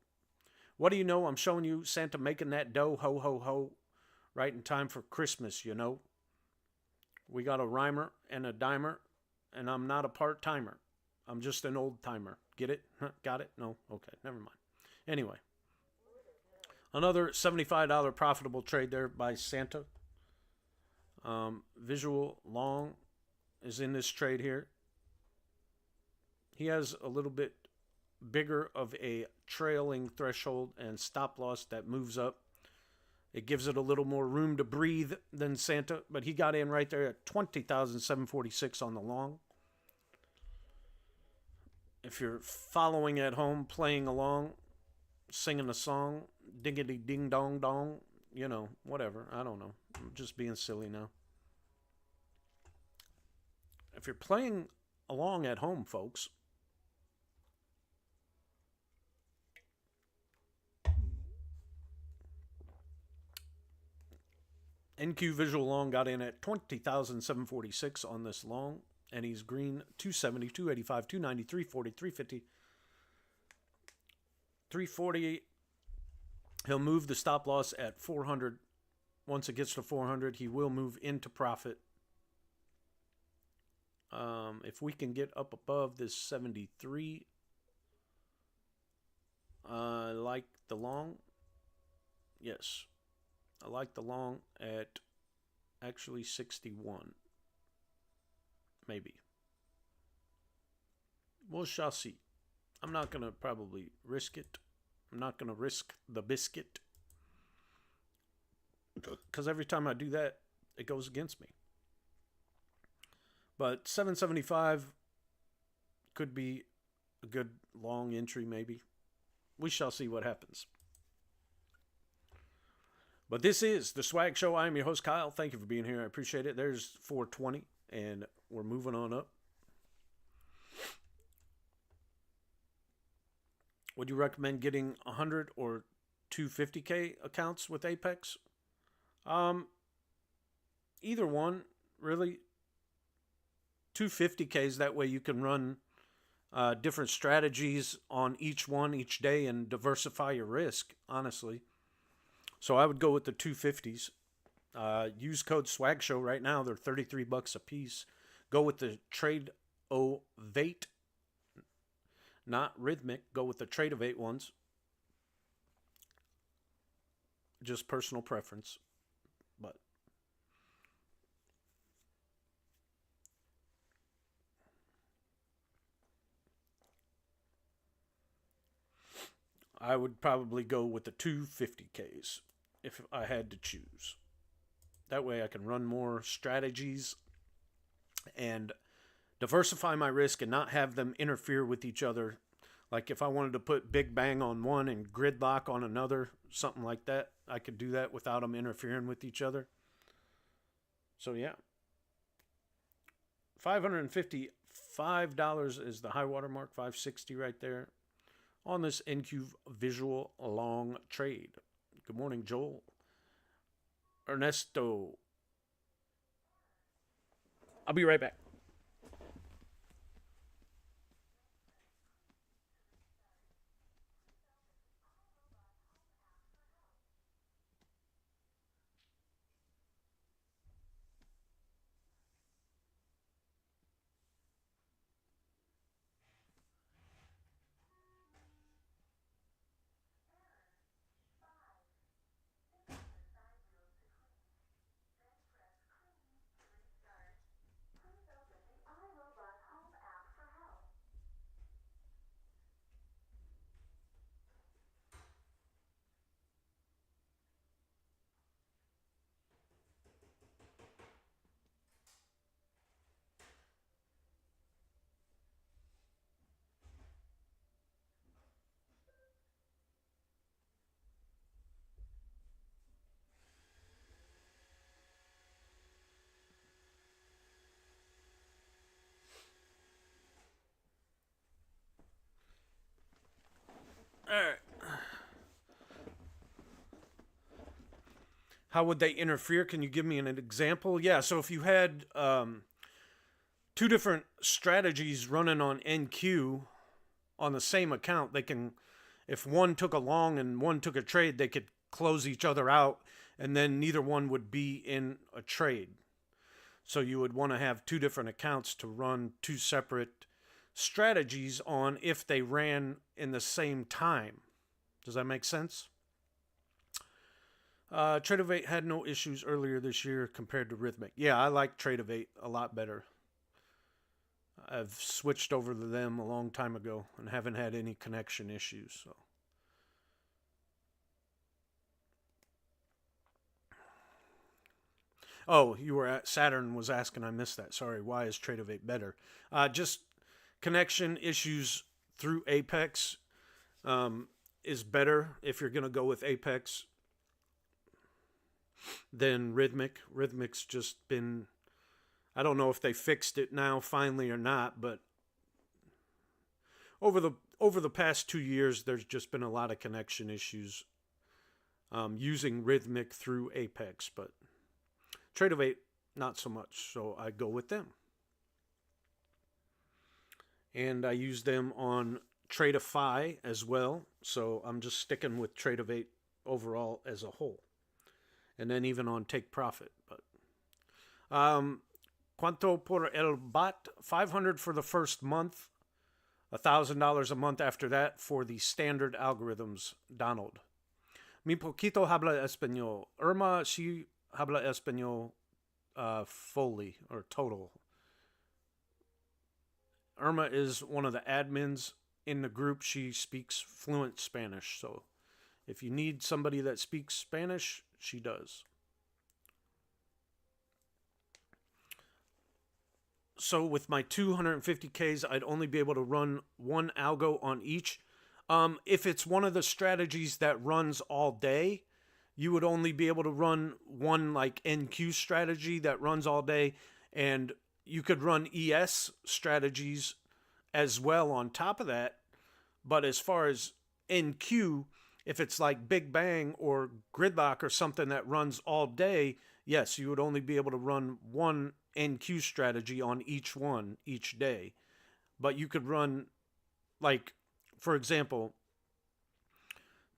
What do you know? I'm showing you Santa making that dough. Ho, ho, ho. Right in time for Christmas, you know. We got a rhymer and a dimer, and I'm not a part-timer. I'm just an old-timer. Get it? Got it? No? Okay, never mind. Anyway, another $75 profitable trade there by Santa. Visual long is in this trade here. He has a little bit bigger of a trailing threshold and stop loss that moves up. It gives it a little more room to breathe than Santa, but he got in right there at 20,746 on the long. If you're following at home, playing along, singing a song, diggity ding dong dong, you know, whatever. I don't know. I'm just being silly now. If you're playing along at home, folks, NQ Visual Long got in at 20,746 on this long, and he's green 270, 285, 290, 340, 350, 348. He'll move the stop loss at 400. Once it gets to 400, he will move into profit. If we can get up above this 73, I like the long. Yes. I like the long at actually 61. Maybe. We shall see. I'm not going to probably risk it. I'm not going to risk the biscuit. Because every time I do that, it goes against me. But 775 could be a good long entry, maybe. We shall see what happens. But this is the Swag Show. I'm your host, Kyle. Thank you for being here. I appreciate it. There's 420, and we're moving on up. Would you recommend getting 100 or 250K accounts with Apex? Either one, really. 250Ks, that way you can run different strategies on each one each day and diversify your risk, honestly. So I would go with the 250s. Use code SWAGSHOW right now. They're $33 a piece. Go with the Trade Ovate, not Rhythmic. Go with the Trade Ovate ones. Just personal preference. But I would probably go with the 250Ks if I had to choose. That way I can run more strategies and diversify my risk and not have them interfere with each other. Like if I wanted to put Big Bang on one and Gridlock on another, something like that, I could do that without them interfering with each other. So yeah. $555 is the high water mark, $560 right there on this NQ Visual long trade. Good morning, Joel. Ernesto. I'll be right back. All right. How would they interfere? Can you give me an example? Yeah, so if you had two different strategies running on NQ on the same account, they can, if one took a long and one took a trade, they could close each other out, and then neither one would be in a trade. So you would want to have two different accounts to run two separate strategies on if they ran in the same time. Does that make sense? Trade of 8 had no issues earlier this year compared to Rhythmic. Yeah, I like Trade of 8 a lot better. I've switched over to them a long time ago and haven't had any connection issues. So. Oh, you were at Saturn was asking. I missed that. Sorry. Why is Trade of 8 better? Just connection issues through Apex is better if you're going to go with Apex than Rhythmic. Rhythmic's just been, I don't know if they fixed it now finally or not, but over the past 2 years, there's just been a lot of connection issues using Rhythmic through Apex, but Trade of 8, not so much, so I go with them. And I use them on Tradeify as well, so I'm just sticking with Trade of 8 overall as a whole. And then even on Take Profit. But Cuanto por el bot? $500 for the first month. $1,000 a month after that for the standard algorithms, Donald. Mi poquito habla español. Irma, sí habla español fully or total. Irma is one of the admins in the group, she speaks fluent Spanish. So if you need somebody that speaks Spanish, she does. So with my 250Ks, I'd only be able to run one algo on each. If it's one of the strategies that runs all day, you would only be able to run one like NQ strategy that runs all day, and you could run ES strategies as well on top of that. But as far as NQ, if it's like Big Bang or Gridlock or something that runs all day, yes, you would only be able to run one NQ strategy on each one each day. But you could run, like, for example,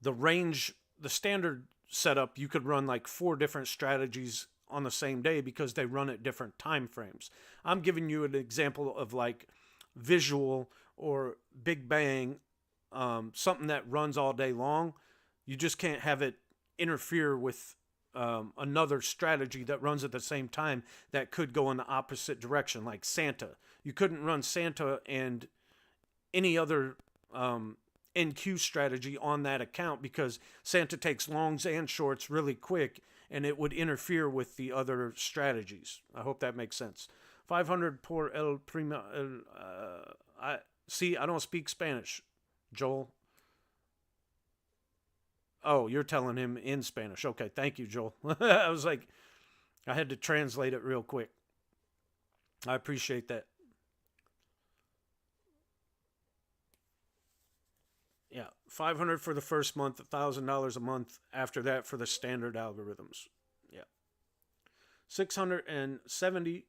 the standard setup, you could run like 4 different strategies on the same day because they run at different time frames. I'm giving you an example of like visual or Big Bang, something that runs all day long. You just can't have it interfere with another strategy that runs at the same time that could go in the opposite direction, like Santa. You couldn't run Santa and any other NQ strategy on that account because Santa takes longs and shorts really quick, and it would interfere with the other strategies. I hope that makes sense. 500 por el prima. I don't speak Spanish, Joel. Oh, you're telling him in Spanish. Okay, thank you, Joel. I was like, I had to translate it real quick. I appreciate that. Yeah, 500 for the first month, $1,000 a month after that for the standard algorithms. Yeah. 670.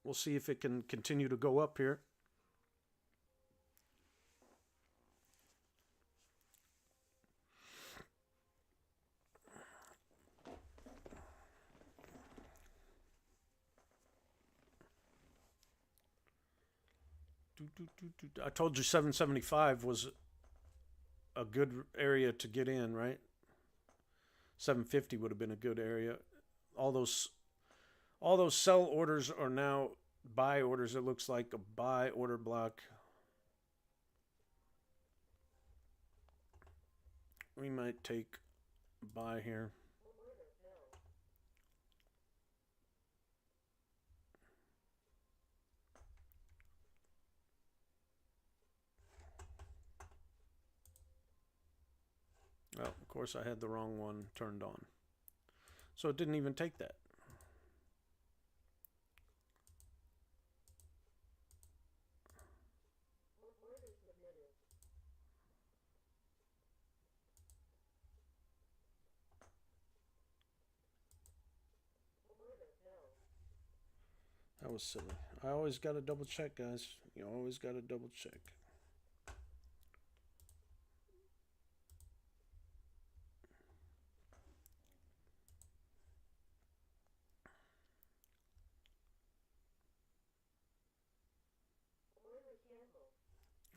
We'll see if it can continue to go up here. I told you 775 was a good area to get in, right? 750 would have been a good area. All those sell orders are now buy orders. It looks like a buy order block. We might take buy here. Well, of course, I had the wrong one turned on. So it didn't even take that. That was silly. I always got to double check, guys. You always got to double check.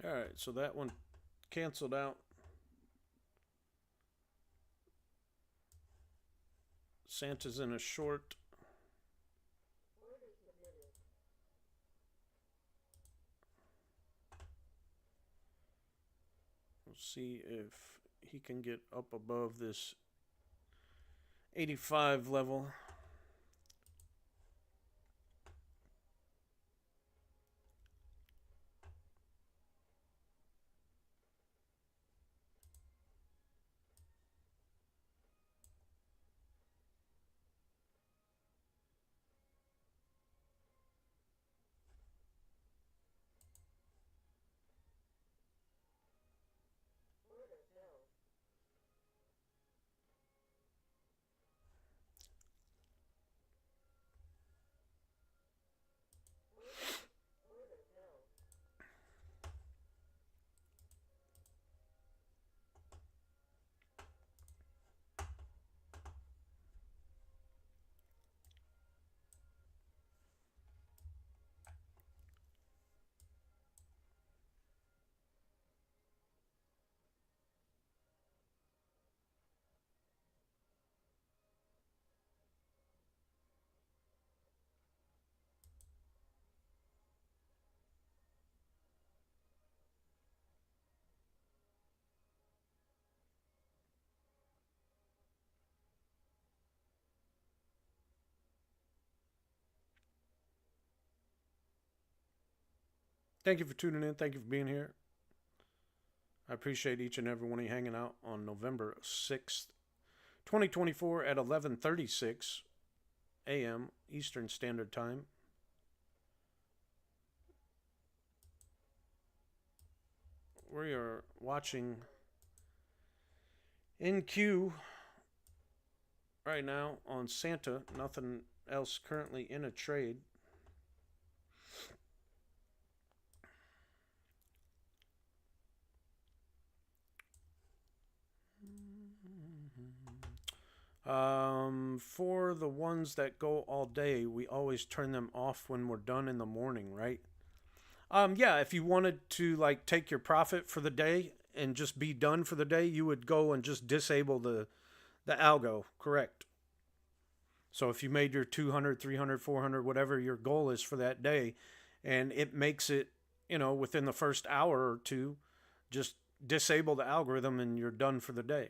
All right, so that one canceled out. Santa's in a short. We'll see if he can get up above this 85 level. Thank you for tuning in. Thank you for being here. I appreciate each and every one of you hanging out on November 6th, 2024 at 11:36 a.m. Eastern Standard Time. We are watching NQ right now on Santa. Nothing else currently in a trade. For the ones that go all day, we always turn them off when we're done in the morning, right? Yeah, if you wanted to like take your profit for the day and just be done for the day, you would go and just disable the algo, correct? So if you made your 200, 300, 400, whatever your goal is for that day, and it makes it, within the first hour or two, just disable the algorithm and you're done for the day.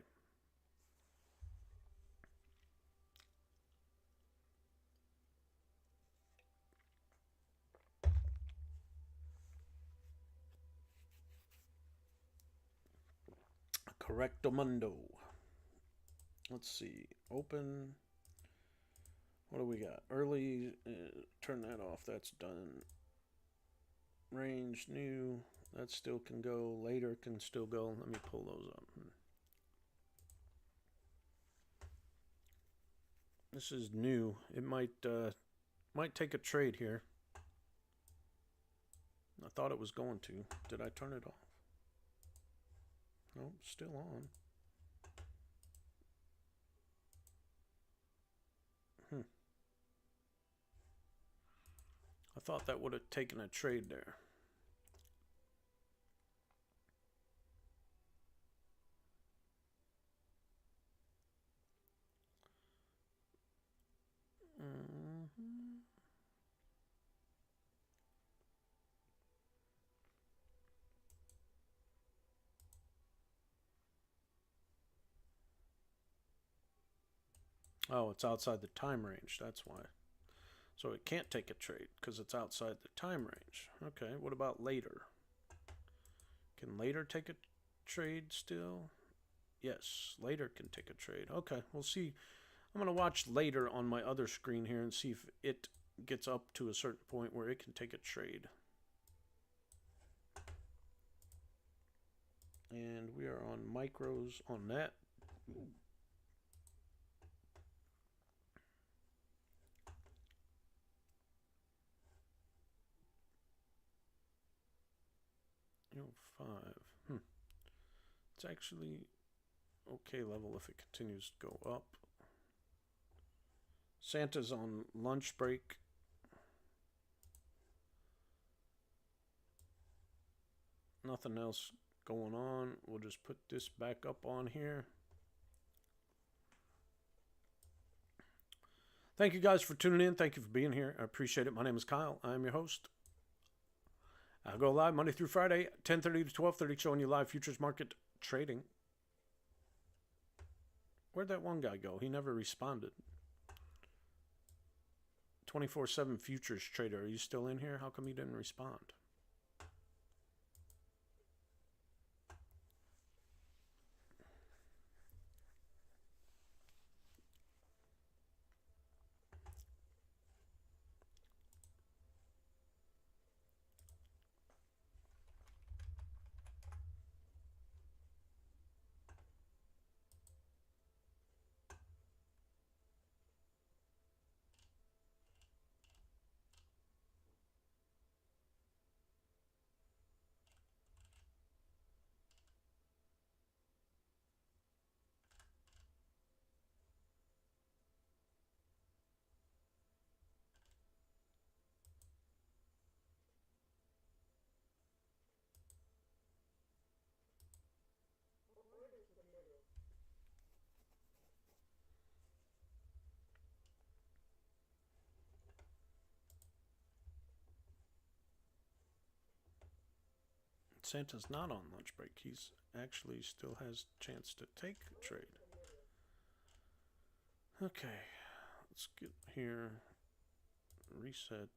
Correctamundo. Let's see. Open. What do we got? Early. Turn that off. That's done. Range. New. That still can go. Later can still go. Let me pull those up. This is new. It might take a trade here. I thought it was going to. Did I turn it off? Nope, still on. I thought that would have taken a trade there. Oh, it's outside the time range. That's why. So it can't take a trade because it's outside the time range. Okay, what about later? Can later take a trade still? Yes, later can take a trade. Okay, we'll see. I'm going to watch later on my other screen here and see if it gets up to a certain point where it can take a trade. And we are on micros on that. 5. It's actually okay level if it continues to go up. Santa's on lunch break. Nothing else going on. We'll just put this back up on here. Thank you guys for tuning in. Thank you for being here. I appreciate it. My name is Kyle. I'm your host. I go live Monday through Friday, 10:30 to 12:30, showing you live futures market trading. Where'd that one guy go? He never responded. 24/7 futures trader. Are you still in here? How come you didn't respond? Santa's not on lunch break. He's actually still has a chance to take a trade. Okay, let's get here. Reset.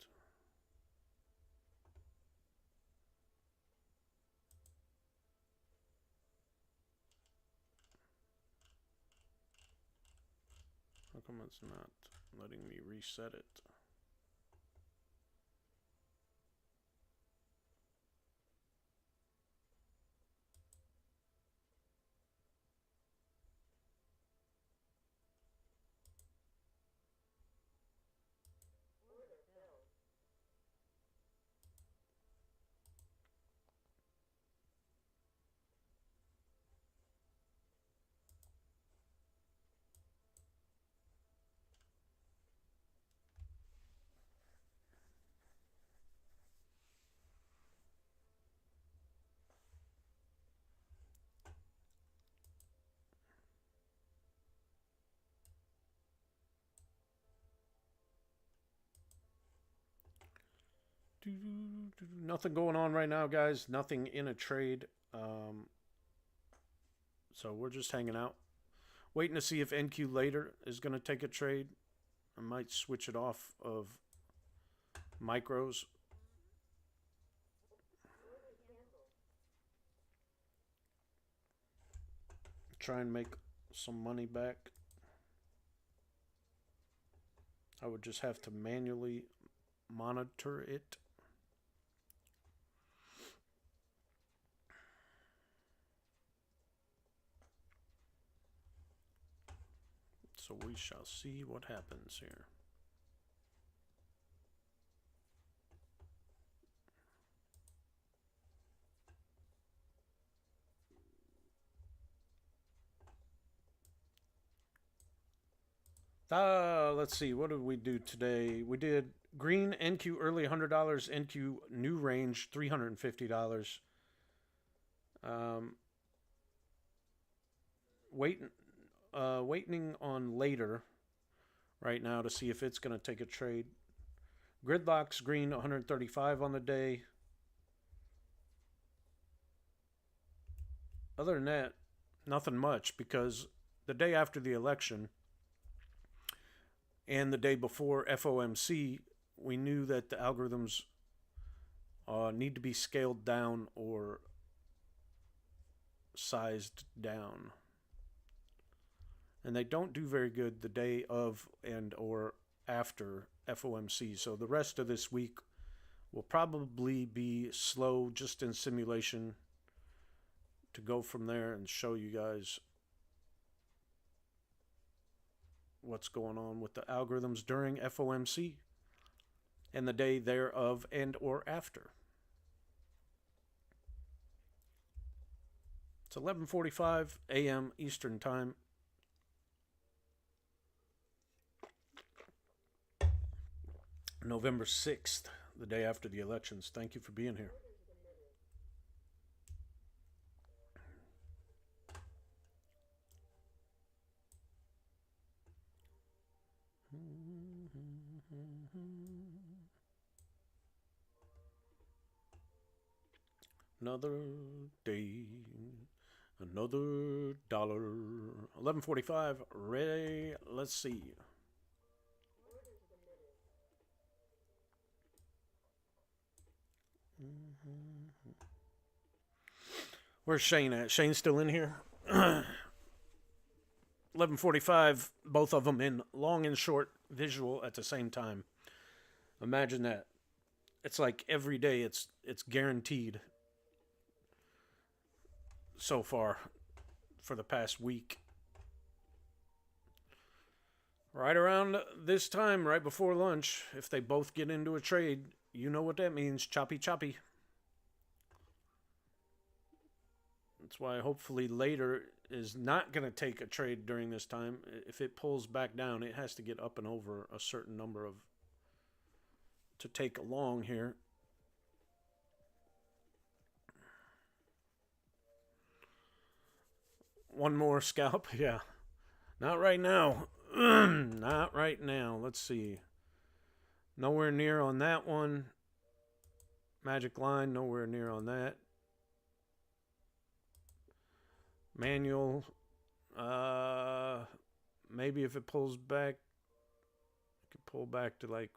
How come it's not letting me reset it? Nothing going on right now, guys. Nothing in a trade. So we're just hanging out. Waiting to see if NQ later is going to take a trade. I might switch it off of micros. Try and make some money back. I would just have to manually monitor it. So we shall see what happens here. Let's see. What did we do today? We did green NQ early $100, NQ new range $350. Waiting on later right now to see if it's going to take a trade. Gridlocks green 135 on the day. Other than that, nothing much, because the day after the election and the day before FOMC, we knew that the algorithms need to be scaled down or sized down. And they don't do very good the day of and or after FOMC. So the rest of this week will probably be slow, just in simulation, to go from there and show you guys what's going on with the algorithms during FOMC and the day thereof and or after. It's 11:45 a.m. Eastern Time. November 6th, the day after the elections. Thank you for being here. Another day, another dollar. 11:45. Ready? Let's see. Where's Shane at? Shane's still in here. 11:45. Both of them in long and short visual at the same time. Imagine that. It's like every day. It's guaranteed. So far, for the past week. Right around this time, right before lunch, if they both get into a trade, you know what that means. Choppy, choppy. That's why hopefully later is not going to take a trade during this time. If it pulls back down, it has to get up and over a certain number of to take along here. One more scalp, yeah. Not right now. Not right now. Let's see. Nowhere near on that one. Magic line, nowhere near on that. Manual. Maybe if it pulls back, it could pull back to like,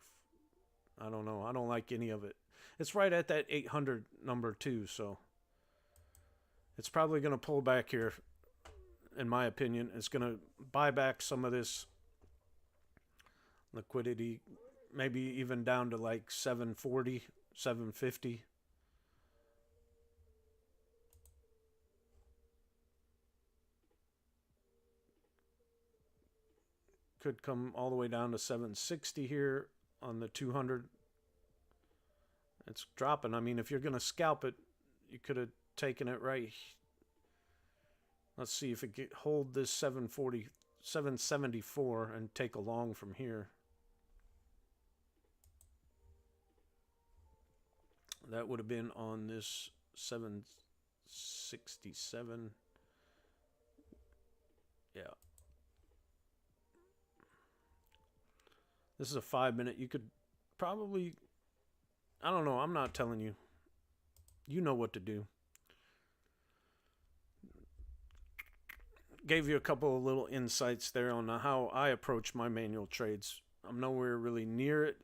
I don't know. I don't like any of it. It's right at that 800 number too, so it's probably going to pull back here. In my opinion, it's going to buy back some of this Liquidity, maybe even down to like 740, 750. Could come all the way down to 760 here on the 200. It's dropping. I mean, if you're going to scalp it, you could have taken it right. Let's see if it get hold this 740, 774 and take a long from here. That would have been on this 767. Yeah. This is a 5-minute. You could probably, I don't know. I'm not telling you. You know what to do. Gave you a couple of little insights there on how I approach my manual trades. I'm nowhere really near it.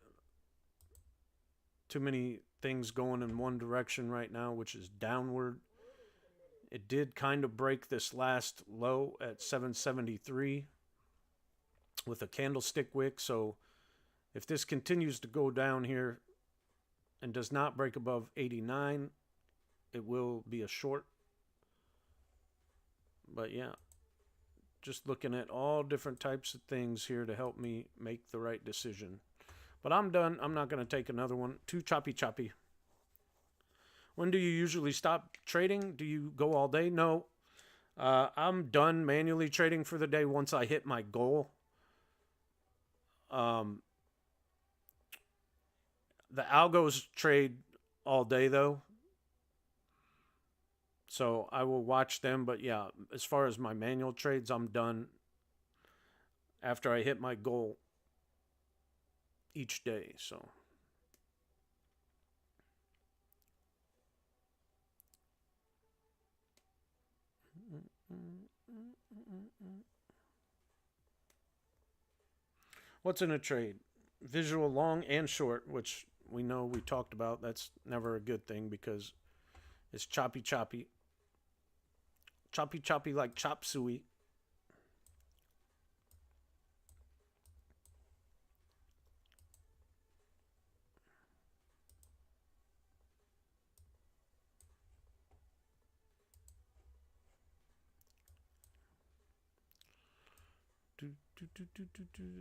Too many things going in one direction right now, which is downward. It did kind of break this last low at 773 with a candlestick wick. So if this continues to go down here and does not break above 89, it will be a short. But yeah, just looking at all different types of things here to help me make the right decision. But I'm done. I'm not going to take another one. Too choppy. When do you usually stop trading? Do you go all day? No. I'm done manually trading for the day once I hit my goal. The algos trade all day, though. So I will watch them. But yeah, as far as my manual trades, I'm done after I hit my goal each day. So what's in a trade? Visual long and short, which we know we talked about. That's never a good thing because it's choppy. Choppy like chop suey.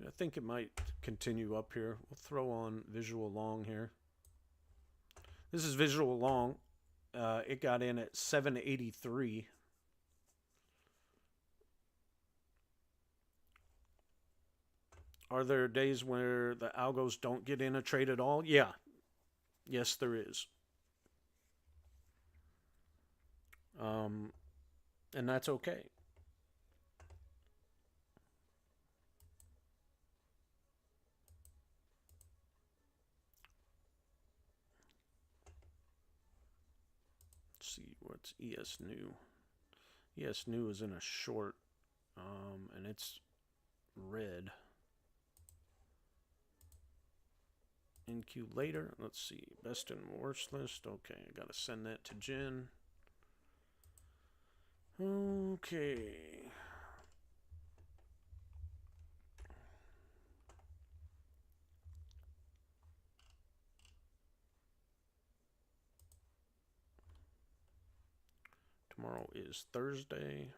I think it might continue up here. We'll throw on visual long here. This is visual long. It got in at 783. Are there days where the algos don't get in a trade at all? Yeah. Yes, there is. And that's okay. Let's see what's ES new. ES new is in a short, and it's red. NQ later. Let's see. Best and worst list. Okay, I gotta send that to Jen. Okay. Tomorrow is Thursday.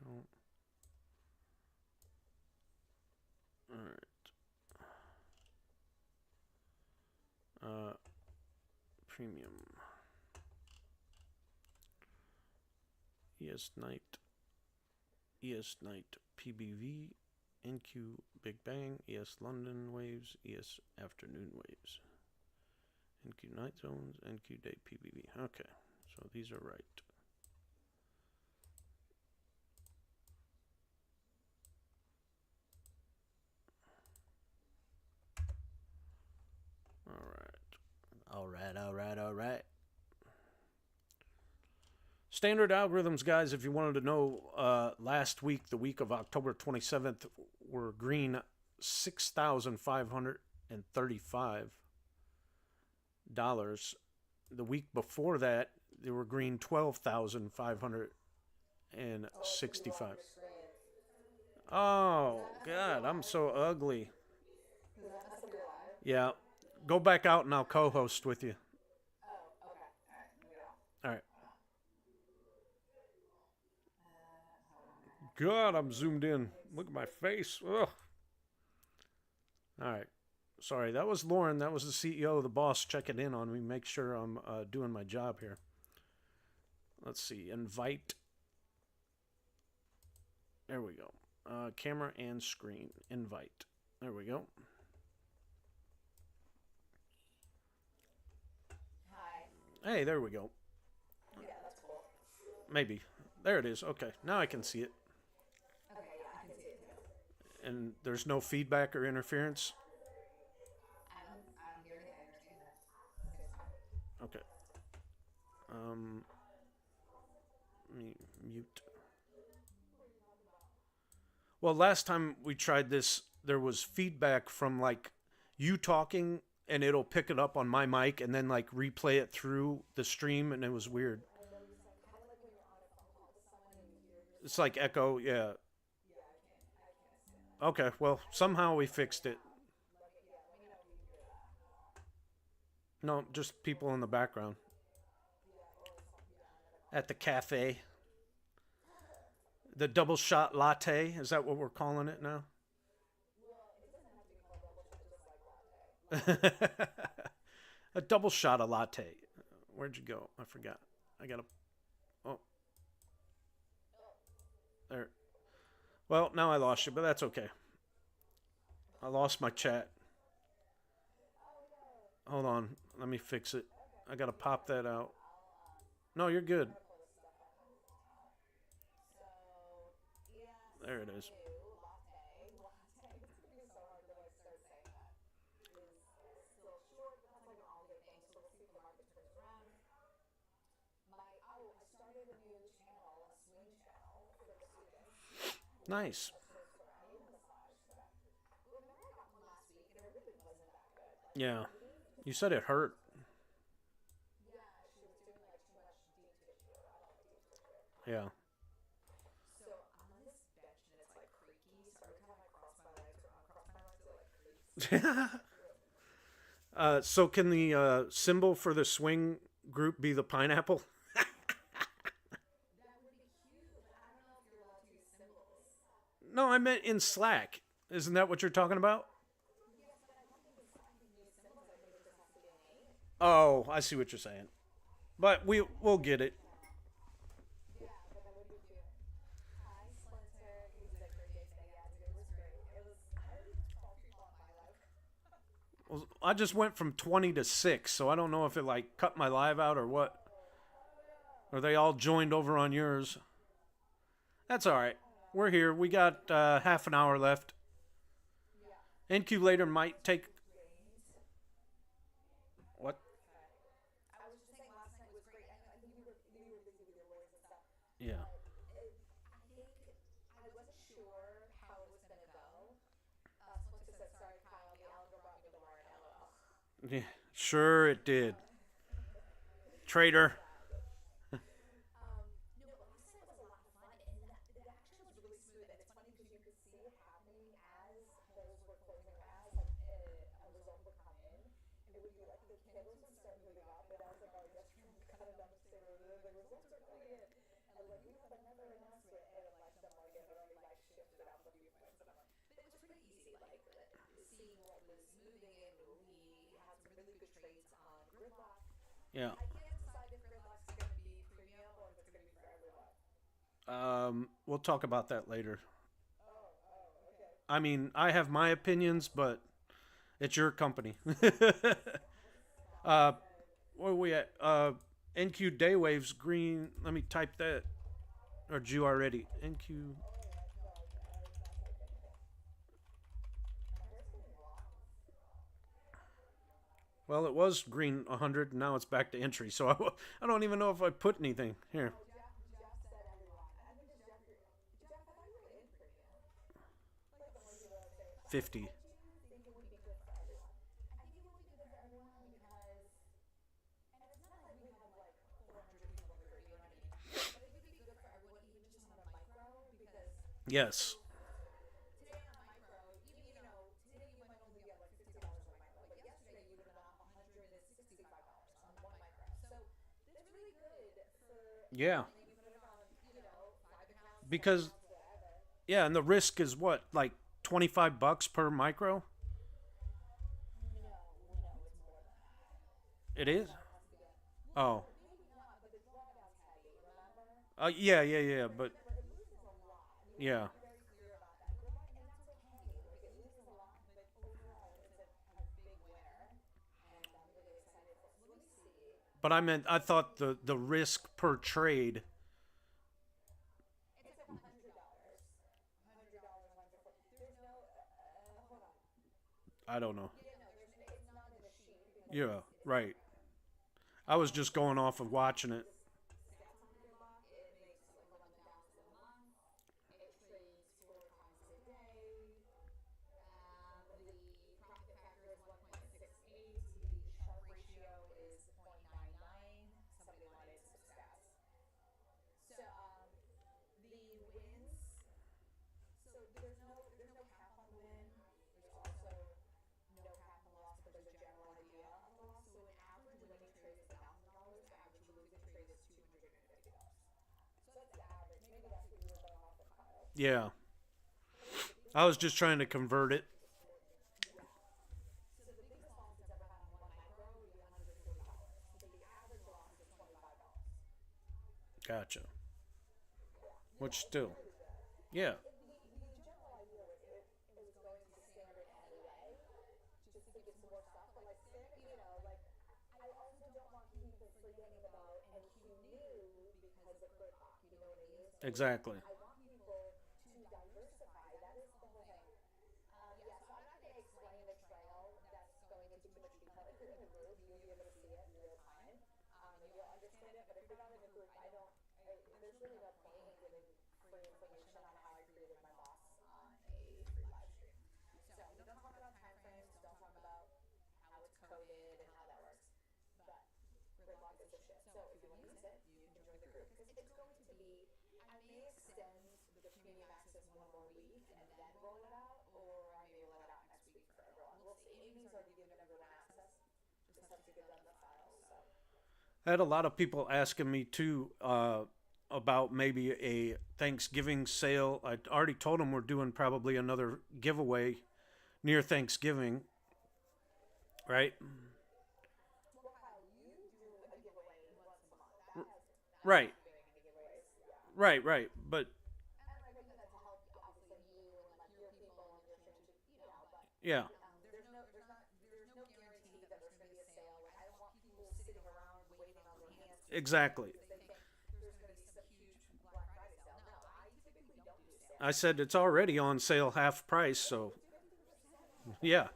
Oh. All right. Premium. ES night. ES night PBV. NQ Big Bang. ES London waves. ES afternoon waves. NQ night zones. NQ day PBV. Okay, so these are right. All right. Standard algorithms, guys, if you wanted to know, last week, the week of October 27th, were green $6,535. The week before that, they were green 12,565. Oh, God, I'm so ugly. Yeah. Go back out and I'll co-host with you. All right. God, I'm zoomed in. Look at my face. Ugh. All right. Sorry, that was Lauren. That was the CEO, the boss, checking in on me. Make sure I'm doing my job here. Let's see. Invite. There we go. Camera and screen. Invite. There we go. Hi. Hey, there we go. Yeah, that's cool. Maybe. There it is. Okay. Now I can see it. Okay, yeah, I can see it too. And there's no feedback or interference? I'm hearing the entertainment. Okay. Let me mute. Well, last time we tried this, there was feedback from like you talking, and it'll pick it up on my mic and then like replay it through the stream, and it was weird. It's like echo, yeah. Okay, well, somehow we fixed it. No, just people in the background. At the cafe. The double shot latte, is that what we're calling it now? A double shot of latte. Where'd you go? I forgot. I gotta. Oh. There. Well, now I lost you, but that's okay. I lost my chat. Hold on. Let me fix it. I gotta pop that out. No, you're good. There it is. Nice. Yeah. You said it hurt. Yeah. So can the symbol for the swing group be the pineapple? No, I meant in Slack. Isn't that what you're talking about? Oh, I see what you're saying. But we'll get it. Well, I just went from 20 to 6, so I don't know if it like cut my live out or what. Or they all joined over on yours. That's all right. We're here. We got half an hour left. Incubator might take. What? Yeah. Yeah, sure it did. Traitor. Yeah. We'll talk about that later. I mean, I have my opinions, but it's your company. uh, where are we at? NQ Daywaves green. Let me type that. Or did you already? NQ. Well, it was green 100, and now it's back to entry. So I don't even know if I put anything here. 50. Yes. Yeah. Because yeah, and the risk is what, like $25 per micro? It is? Oh. Yeah, yeah, yeah, but yeah. But I thought the risk per trade. I don't know. Yeah, right. I was just going off of watching it. Yeah. I was just trying to convert it. Gotcha. Which still. Yeah. Exactly. I had a lot of people asking me too about maybe a Thanksgiving sale. I already told them we're doing probably another giveaway near Thanksgiving, right? Right, right. But yeah, exactly. I said it's already on sale half price, so yeah,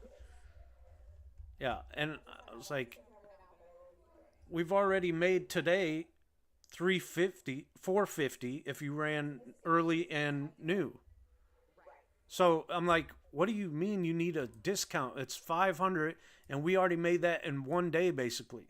yeah. And I was like, we've already made today 350, 450 if you ran early and new. So I'm like, what do you mean you need a discount? It's 500 and we already made that in one day basically.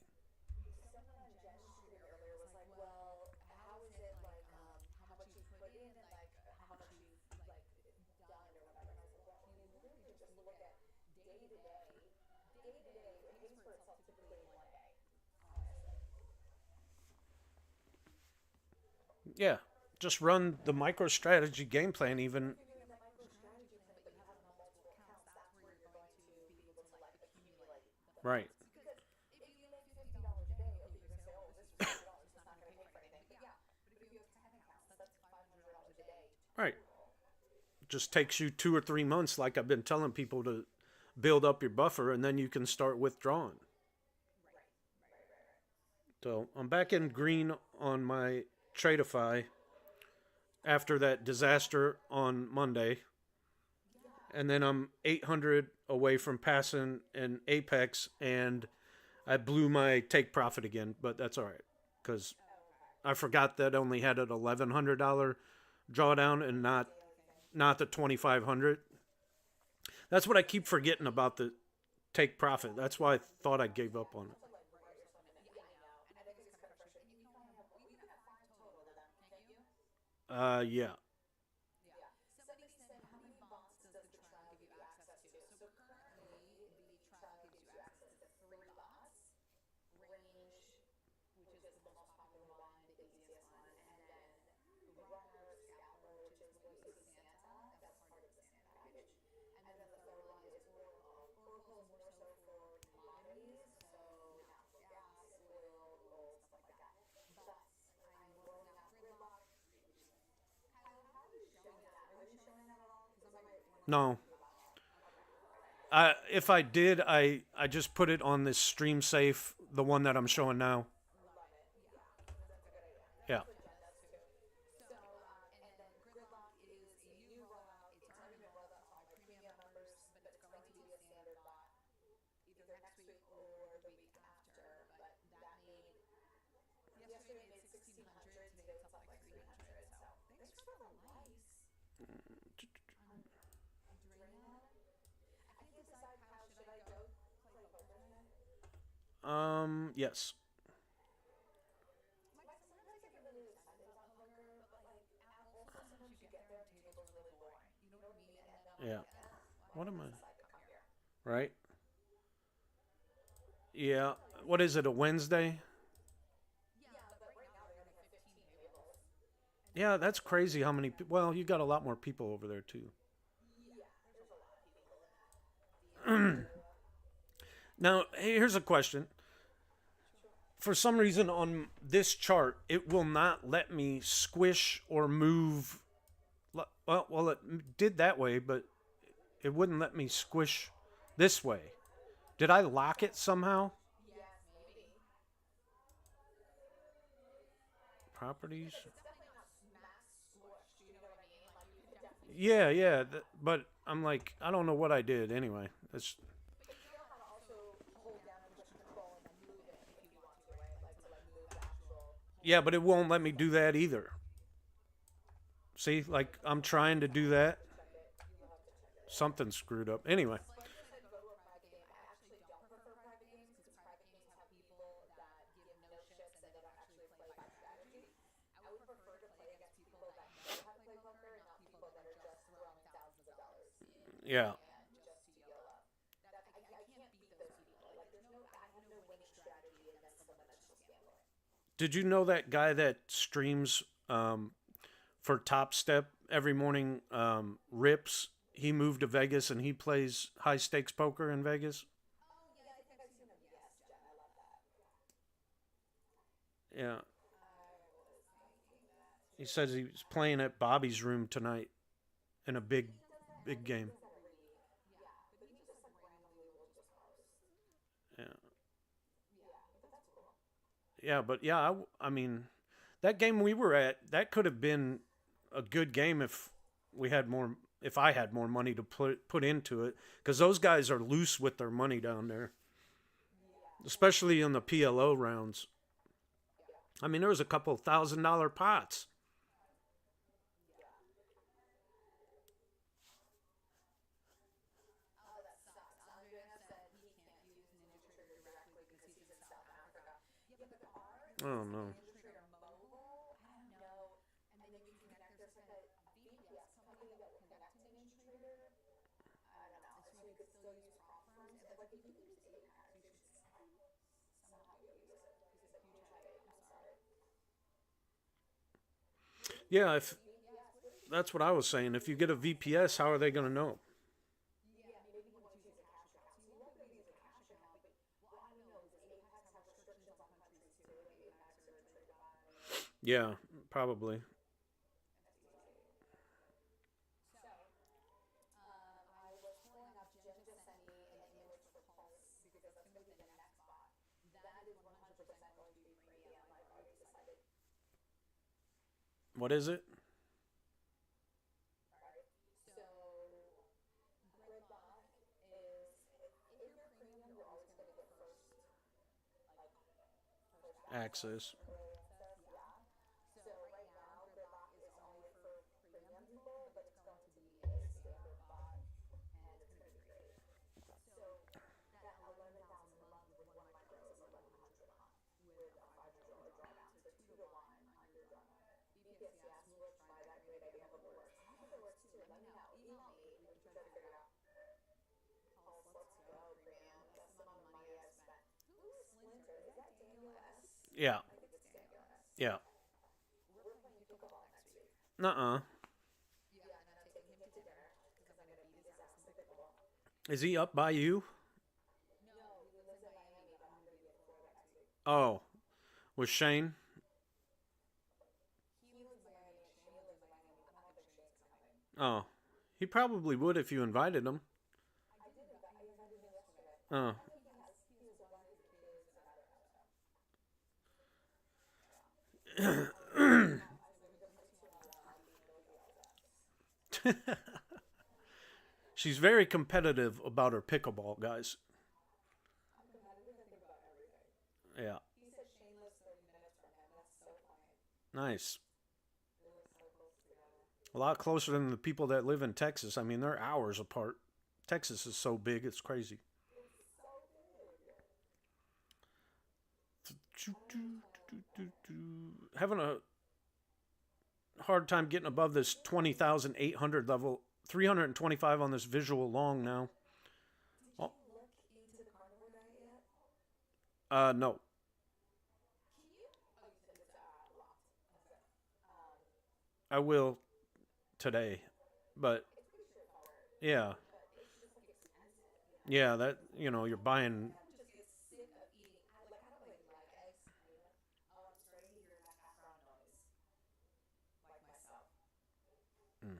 Yeah. Just run the MicroStrategy game plan even. Right. Right. Just takes you 2 or 3 months, like I've been telling people, to build up your buffer, and then you can start withdrawing. So I'm back in green on my Tradeify after that disaster on Monday, and then I'm 800 away from passing an apex, and I blew my take profit again, but that's all right because I forgot that I only had an $1,100 drawdown and not the 2,500. That's what I keep forgetting about the take profit. That's why I thought I gave up on it. Yeah. No. If I did, I just put it on this stream safe, the one that I'm showing now. Yeah. Yes. Yeah. What am I? Right? Yeah. What is it, a Wednesday? Yeah, that's crazy how many well, you got a lot more people over there too. Now, here's a question. For some reason on this chart, it will not let me squish or move. Well, it did that way, but it wouldn't let me squish this way. Did I lock it somehow? Properties? Yeah, yeah. But I'm like, I don't know what I did anyway. It's, yeah, but it won't let me do that either. See, like I'm trying to do that. Something screwed up. Anyway, yeah. Did you know that guy that streams for Top Step every morning, Rips? He moved to Vegas and he plays high stakes poker in Vegas. Yeah. He says he's playing at Bobby's room tonight in a big game. Yeah. Yeah, but yeah, I mean, that game we were at, that could have been a good game if we had more, if I had more money to put into it, because those guys are loose with their money down there, especially in the PLO rounds. I mean, there was a couple $1,000 pots. Oh no. Yeah, if that's what I was saying. If you get a VPS, how are they going to know? Yeah, probably. What is it? Access. Yeah. Yeah. Nuh-uh. Is he up by you? Oh, with Shane? Oh, he probably would if you invited him. Oh. She's very competitive about her pickleball, guys. Yeah. Nice. A lot closer than the people that live in Texas. I mean, they're hours apart. Texas is so big, it's crazy. Having a hard time getting above this 20,800 level. 325 on this visual long now. Oh, no. I will today. But yeah. Yeah, that, you're buying. Mm.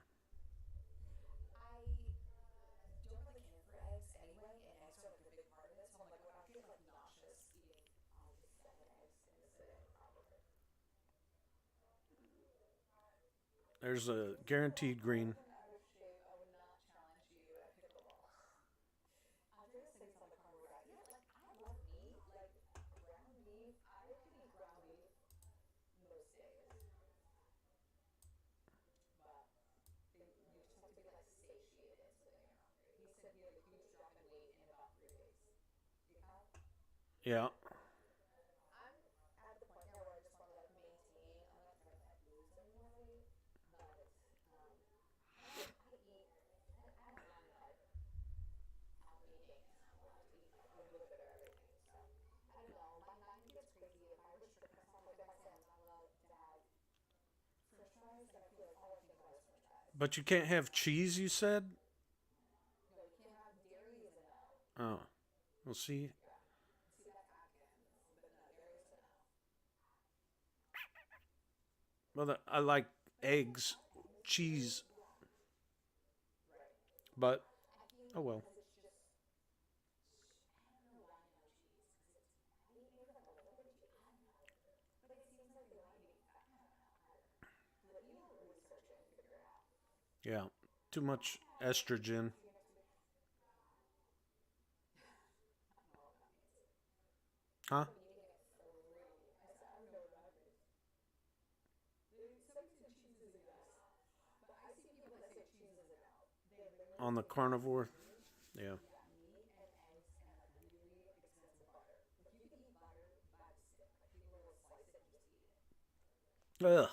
There's a guaranteed green. Yeah. But you can't have cheese, you said? Oh. We'll see. Well, I like eggs, cheese, but oh well. Yeah. Too much estrogen. Huh? On the carnivore. Yeah. Ugh.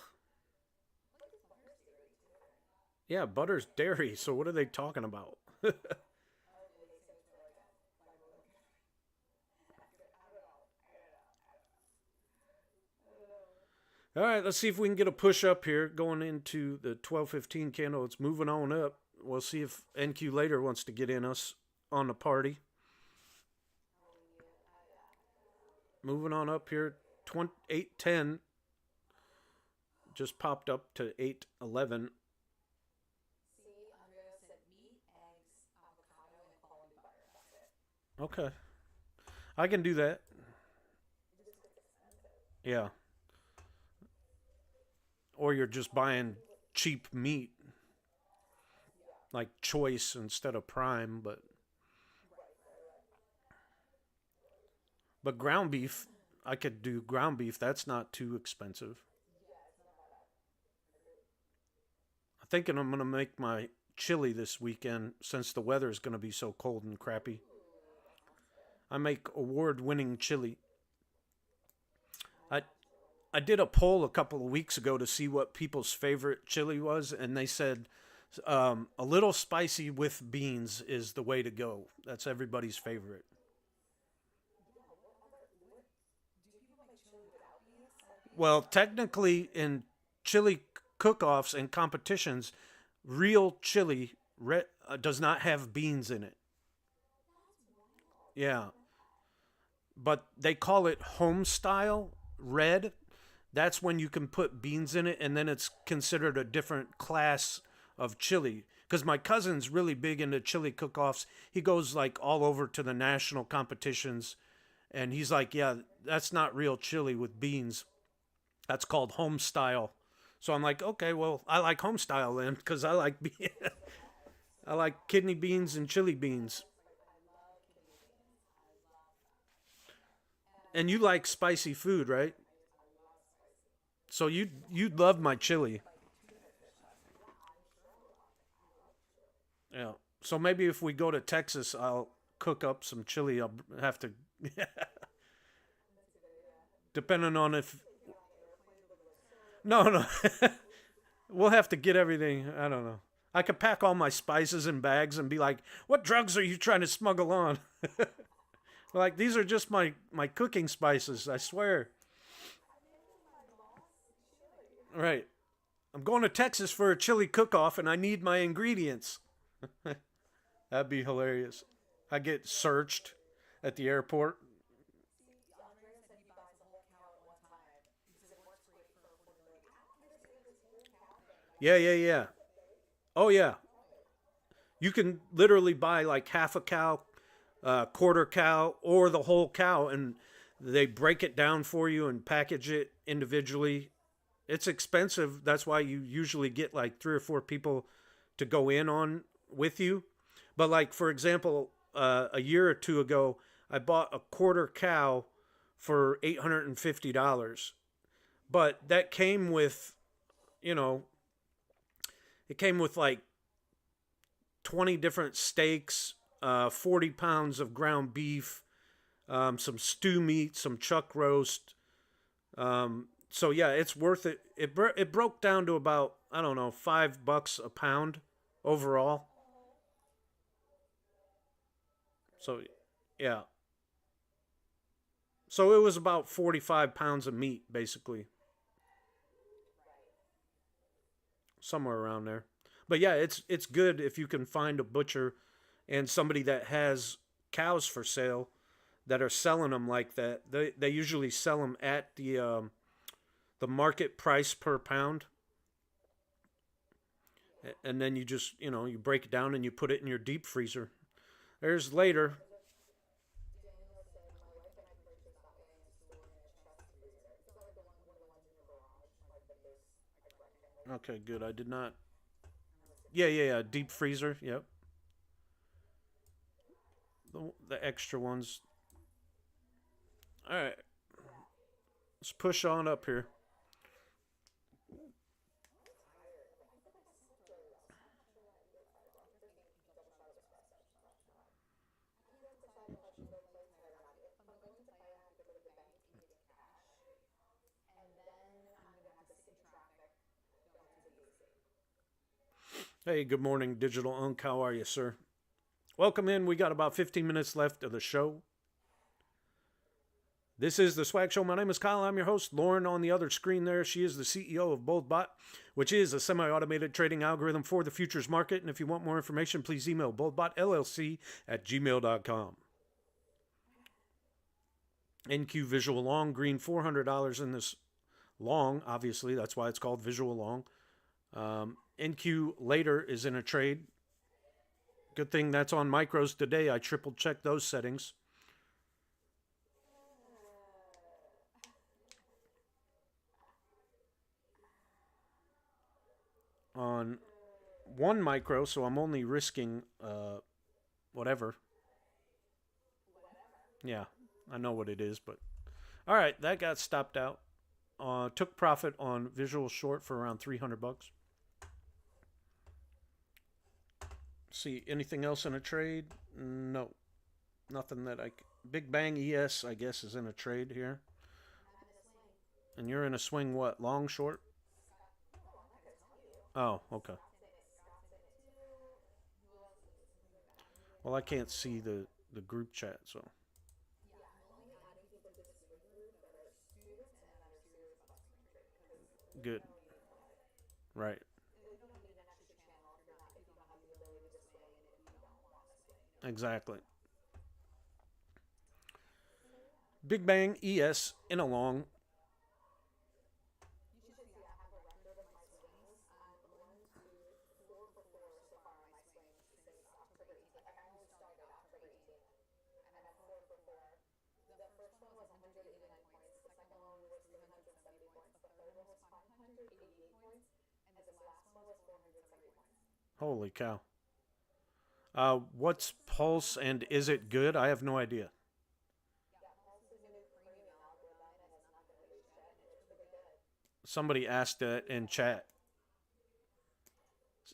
Yeah, butter's dairy, so what are they talking about? All right, let's see if we can get a push up here going into the 12:15 candle. It's moving on up. We'll see if NQ later wants to get in us on the party. Moving on up here, 8:10 just popped up to 8:11. Okay, I can do that. Yeah, or you're just buying cheap meat like choice instead of prime, but ground beef, I could do ground beef. That's not too expensive. I'm thinking I'm gonna make my chili this weekend since the weather is gonna be so cold and crappy. I make award-winning chili. I I I did a poll a couple of weeks ago to see what people's favorite chili was, and they said a little spicy with beans is the way to go. That's everybody's favorite. Well, technically, in chili cook-offs and competitions, real chili does not have beans in it. Yeah, but they call it home style red. That's when you can put beans in it, and then it's considered a different class of chili. Because my cousin's really big into chili cook-offs. He goes like all over to the national competitions, and he's like, "Yeah, that's not real chili with beans. That's called home style." So I'm like, "Okay, well, I like home style then, because I like I like kidney beans and chili beans." And you like spicy food, right? So you'd love my chili. Yeah. So maybe if we go to Texas, I'll cook up some chili. I'll have to, depending on if. No, no. We'll have to get everything. I don't know. I could pack all my spices in bags and be like, "What drugs are you trying to smuggle on?" Like, these are just my cooking spices. I swear. Right. I'm going to Texas for a chili cook-off, and I need my ingredients. That'd be hilarious. I get searched at the airport. Yeah, yeah, yeah. Oh yeah. You can literally buy like half a cow, quarter cow, or the whole cow, and they break it down for you and package it individually. It's expensive. That's why you usually get like three or four people to go in on with you. But like for example, a year or two ago, I bought a quarter cow for $850. But that came with, you know, it came with like 20 different steaks, 40 pounds of ground beef, some stew meat, some chuck roast. So yeah, it's worth it. It broke down to about, I don't know, $5 a pound overall. So yeah, so it was about 45 pounds of meat basically, somewhere around there. But yeah, it's good if you can find a butcher and somebody that has cows for sale that are selling them like that. They usually sell them at the market price per pound, and then you just you break it down and you put it in your deep freezer. There's later. Okay, good. I did not. Yeah, yeah, yeah. Deep freezer. Yep. The extra ones. All right. Let's push on up here. Hey, good morning, Digital Unk. How are you, sir? Welcome in. We got about 15 minutes left of the show. This is the Swag Show. My name is Kyle. I'm your host. Lauren on the other screen there. She is the CEO of BoldBot, which is a semi-automated trading algorithm for the futures market. And if you want more information, please email BoldBotLLC at gmail.com. NQ Visual Long, green $400 in this long, obviously. That's why it's called Visual Long. NQ later is in a trade. Good thing that's on micros today. I triple checked those settings. On one micro, so I'm only risking whatever. Yeah, I know what it is, but all right, that got stopped out. Took profit on visual short for around $300. See anything else in a trade? No, nothing that I. Big Bang ES, I guess, is in a trade here. And you're in a swing what? Long, short? Oh, okay. Well, I can't see the group chat, so good. Right. Exactly. Big Bang ES in a long. Holy cow. What's Pulse and is it good? I have no idea. Somebody asked that in chat.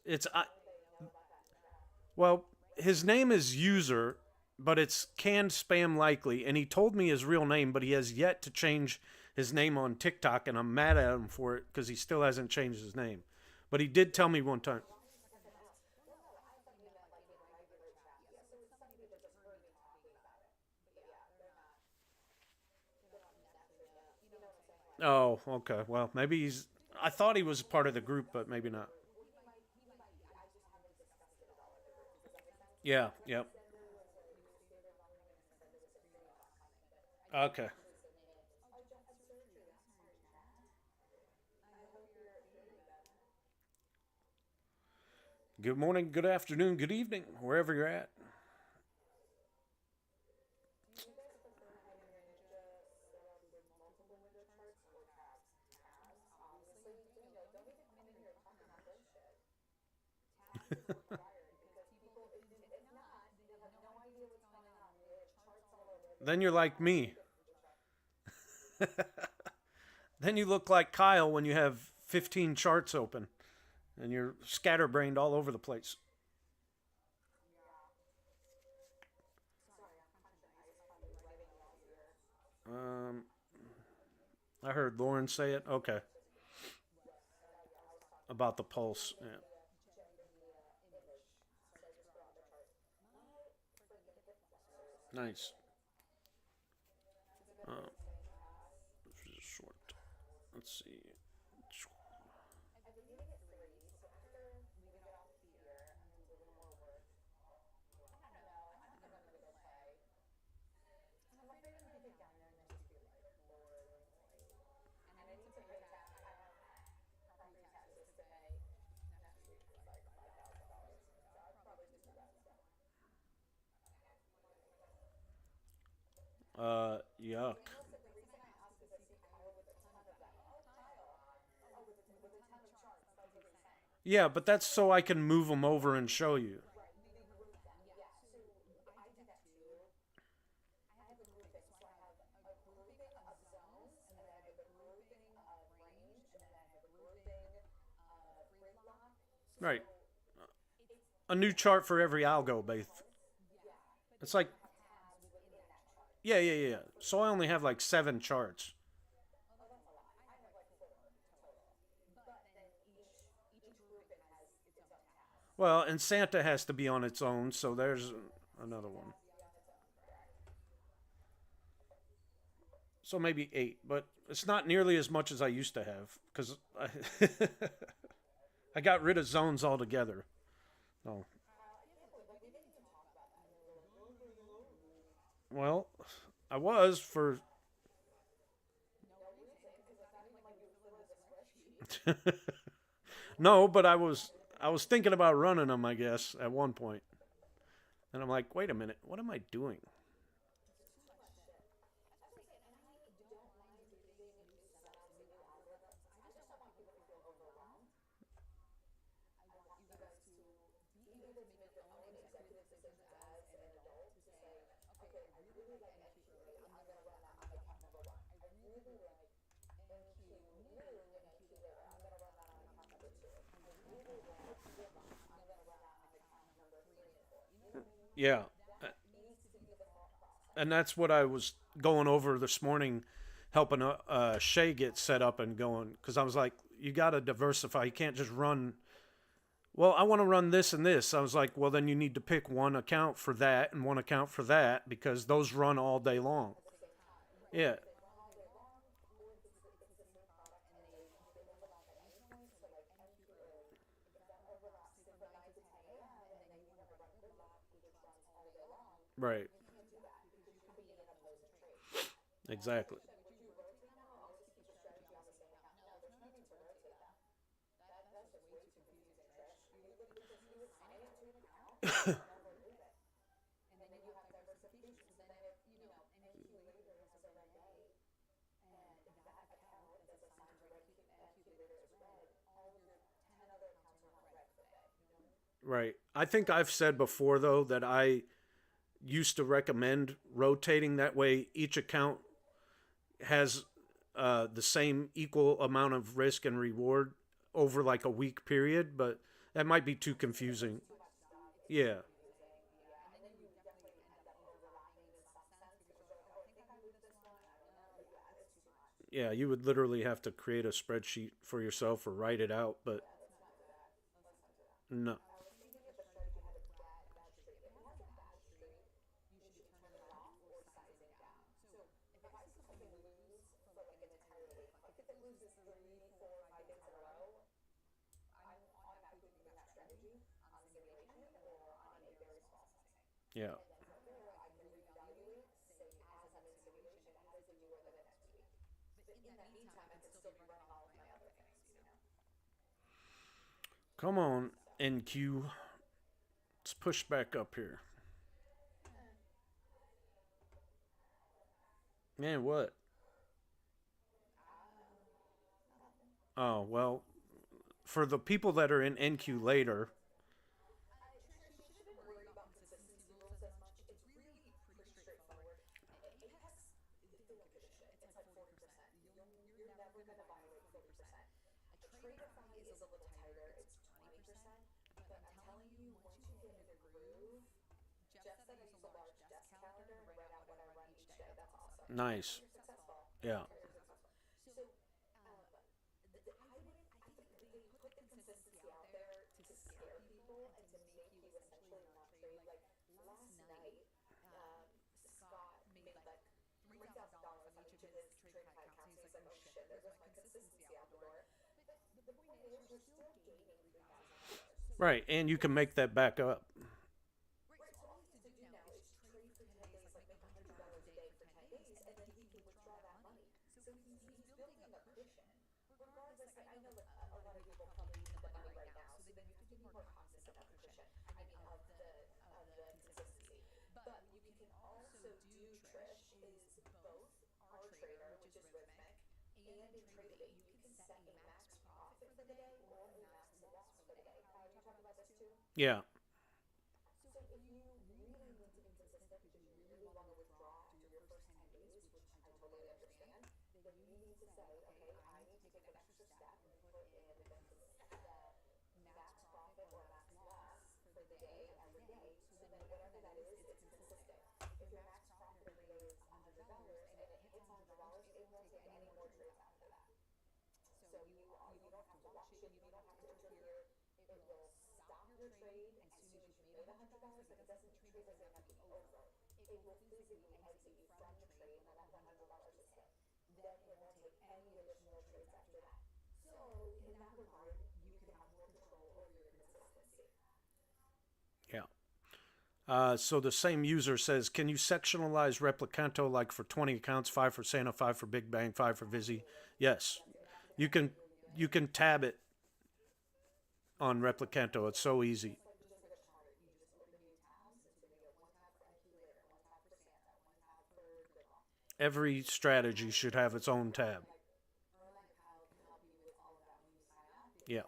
It's well, his name is User, but it's canned spam likely, and he told me his real name, but he has yet to change his name on TikTok, and I'm mad at him for it because he still hasn't changed his name. But he did tell me one time. Oh, okay. Well, maybe he's. I thought he was part of the group, but maybe not. Yeah. Yep. Okay. Good morning, good afternoon, good evening, wherever you're at. Then you're like me. Then you look like Kyle when you have 15 charts open and you're scatterbrained all over the place. Um, I heard Lauren say it. Okay. About the pulse. Yeah. Nice. Uh, short. Let's see. Yuck. Yeah, but that's so I can move them over and show you. Right. A new chart for every algo base. It's like, yeah, yeah, yeah. So I only have like 7 charts. Well, and Santa has to be on its own, so there's another one. So maybe 8, but it's not nearly as much as I used to have because I got rid of zones altogether. Oh, well, I was for. No, but I was thinking about running them. I guess at one point, and I'm like, wait a minute, what am I doing? Yeah, and that's what I was going over this morning. helping Shay get set up and going, because I was like, you got to diversify. You can't just run. Well, I want to run this and this. I was like, well, then you need to pick one account for that and one account for that, because those run all day long. Yeah. Right. Exactly. Right. I think I've said before though that I used to recommend rotating that way. Each account has the same equal amount of risk and reward over like a week period, but that might be too confusing. Yeah. Yeah, you would literally have to create a spreadsheet for yourself or write it out, but no. Yeah. Come on, NQ. Let's push back up here. Man, what? Oh, well, for the people that are in NQ later, nice. Yeah. Right, and you can make that back up. Yeah. Yeah. So the same user says, can you sectionalize Replicanto like for 20 accounts, 5 for Santa, 5 for Big Bang, 5 for Vizzy? Yes. You can you can tab it on Replicanto. It's so easy. Every strategy should have its own tab. Yeah.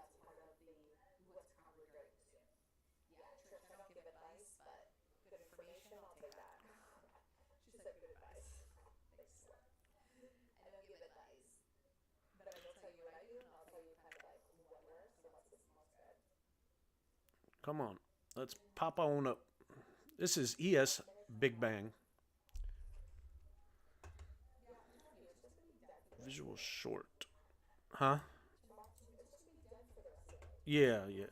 Come on. Let's pop on up. This is ES Big Bang. Visual short. Huh? Yeah, yeah.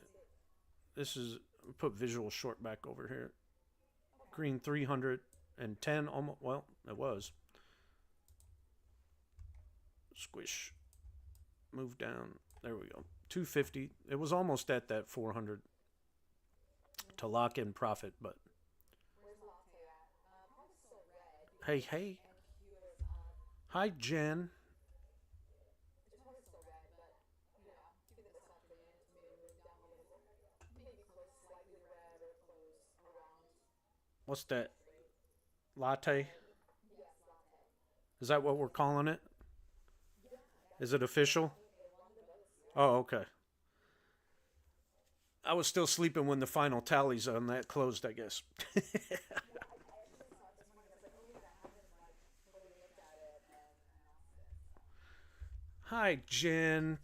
This is put visual short back over here. Green 310 almost. Well, it was. Squish. Move down. There we go. 250. It was almost at that 400 to lock in profit, but hey, hey. Hi, Jen. What's that? Latte? Is that what we're calling it? Is it official? Oh, okay. I was still sleeping when the final tallies on that closed, I guess. Hi, Jen.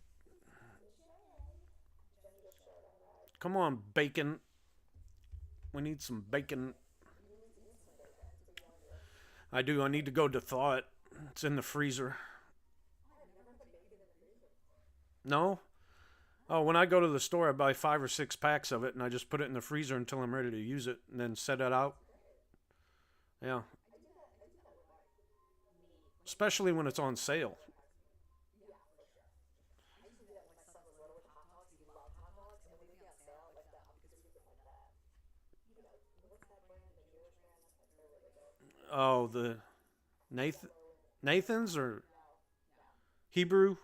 Come on, bacon. We need some bacon. I do. I need to go to thaw it. It's in the freezer. No? Oh, when I go to the store, I buy 5 or 6 packs of it, and I just put it in the freezer until I'm ready to use it, and then set it out. Yeah. Especially when it's on sale. Oh, the Nathan's or Hebrew?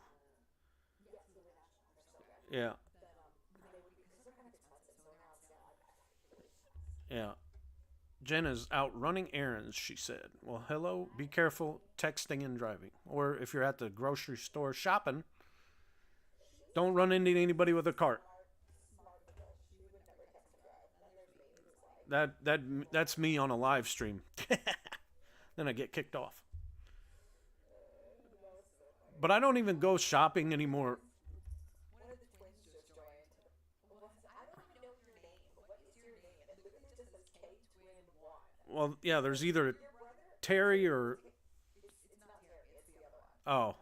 Yeah. Yeah. Jen is out running errands, she said. Well, hello. Be careful texting and driving. Or if you're at the grocery store shopping, don't run into anybody with a cart. That's me on a live stream. Then I get kicked off. But I don't even go shopping anymore. Well, yeah, there's either Terry or oh,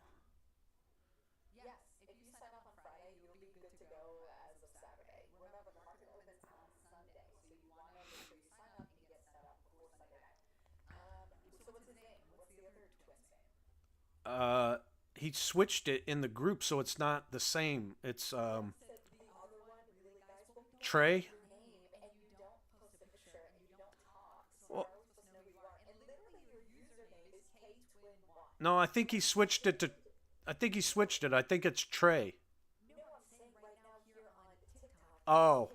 uh, he switched it in the group, so it's not the same. It's Trey. Well, no, I think he switched it to. I think he switched it. I think it's Trey. Oh,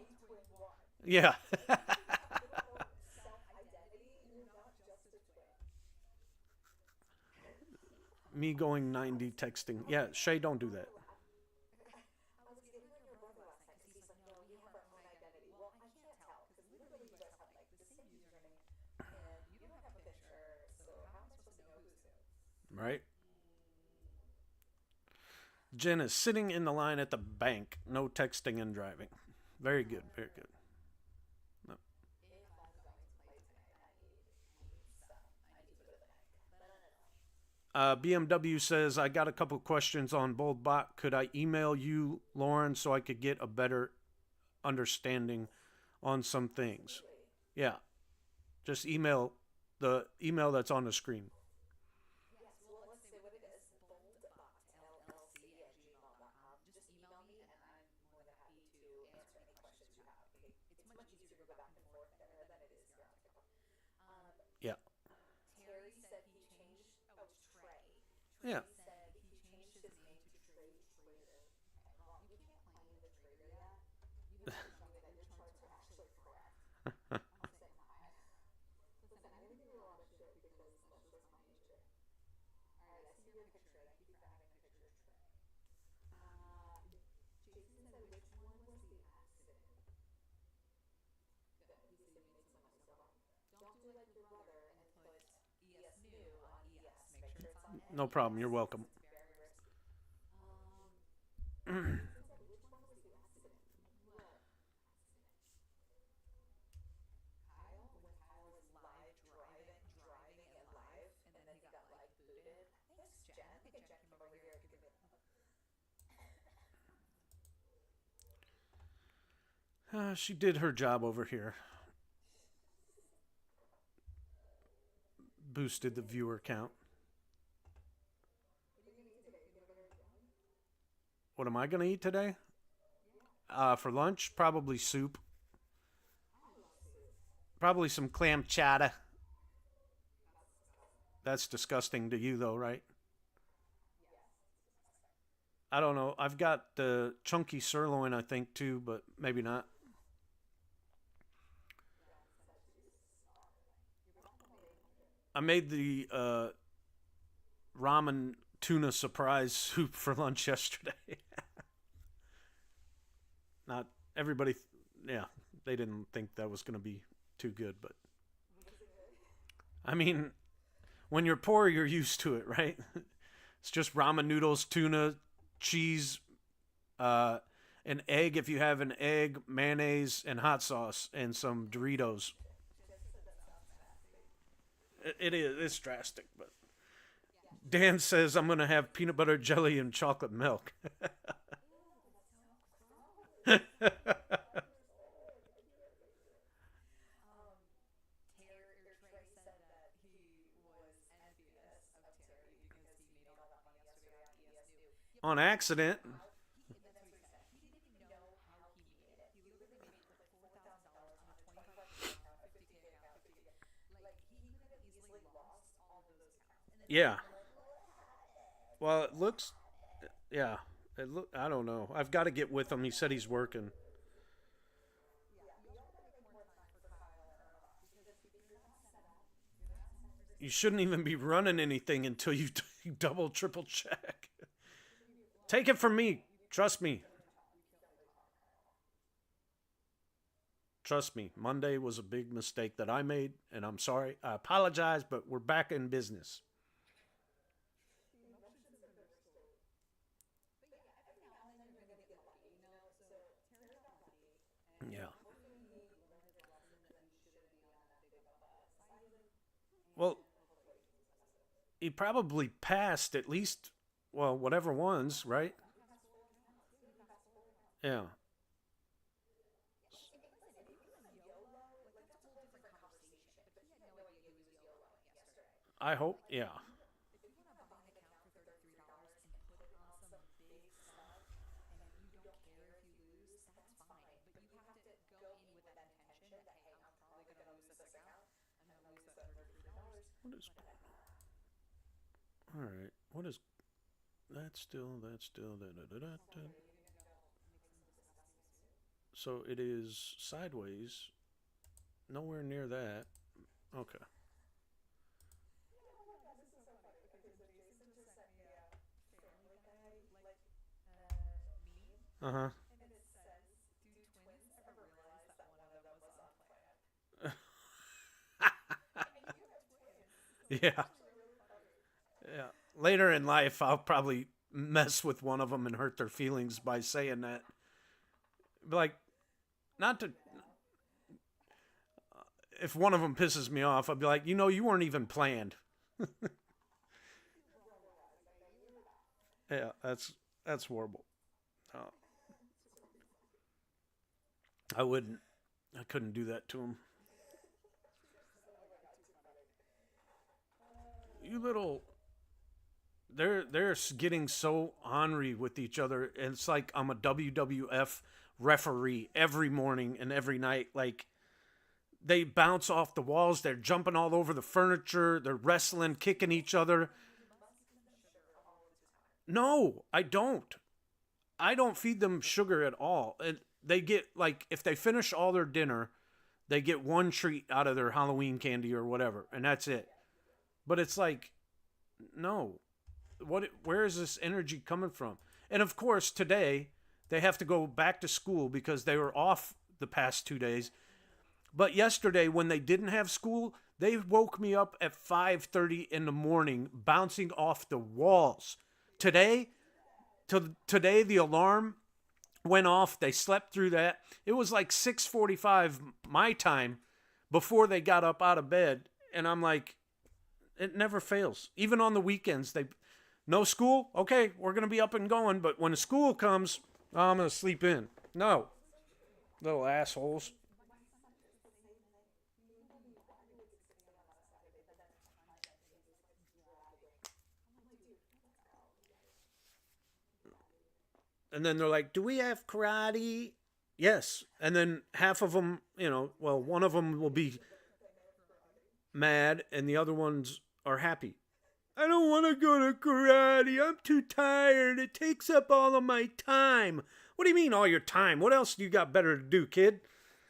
yeah. Me going 90 texting. Yeah, Shay, don't do that. Right? Jen is sitting in the line at the bank. No texting and driving. Very good. Very good. No. BMW says, I got a couple questions on BoldBot. Could I email you, Lauren, so I could get a better understanding on some things? Yeah. Just email the email that's on the screen. Yeah. Yeah. No problem. You're welcome. She did her job over here. Boosted the viewer count. What am I going to eat today? For lunch, probably soup. Probably some clam chowder. That's disgusting to you, though, right? I don't know. I've got the chunky sirloin, I think, too, but maybe not. I made the ramen tuna surprise soup for lunch yesterday. Not everybody, yeah, they didn't think that was going to be too good, but I mean, when you're poor, you're used to it, right? It's just ramen noodles, tuna, cheese, uh, an egg if you have an egg, mayonnaise, and hot sauce, and some Doritos. It is. It's drastic, but Dan says I'm gonna have peanut butter jelly and chocolate milk. On accident. Yeah. Well, it looks. Yeah. It look. I don't know. I've got to get with him. He said he's working. You shouldn't even be running anything until you double, triple check. Take it from me. Trust me. Trust me. Monday was a big mistake that I made, and I'm sorry. I apologize, but we're back in business. Yeah. Well, he probably passed at least, well, whatever ones, right? Yeah. I hope. Yeah. What is all right? What is that still? That's still da, da, da, da, da. So it is sideways. Nowhere near that. Okay. Uh huh. Yeah. Yeah. Later in life, I'll probably mess with one of them and hurt their feelings by saying that. Like, not to. If one of them pisses me off, I'd be like, you weren't even planned. Yeah, that's horrible. Uh, I wouldn't. I couldn't do that to him. You little. They're getting so ornery with each other, and it's like I'm a WWF referee every morning and every night. Like they bounce off the walls, they're jumping all over the furniture, they're wrestling, kicking each other. No, I don't. I don't feed them sugar at all. And they get like if they finish all their dinner, they get one treat out of their Halloween candy or whatever, and that's it. But it's like, no. Where is this energy coming from? And of course, today they have to go back to school because they were off the past 2 days. But yesterday when they didn't have school, they woke me up at 5:30 in the morning bouncing off the walls. Today, today the alarm went off. They slept through that. It was like 6:45 my time before they got up out of bed, and I'm like, it never fails. Even on the weekends, they no school. Okay, we're gonna be up and going, but when the school comes, oh, I'm gonna sleep in. No, Little assholes. And then they're like, "Do we have karate?" Yes. And then half of them, well, one of them will be mad, and the other ones are happy. I don't want to go to karate. I'm too tired. It takes up all of my time. What do you mean, all your time? What else do you got better to do, kid?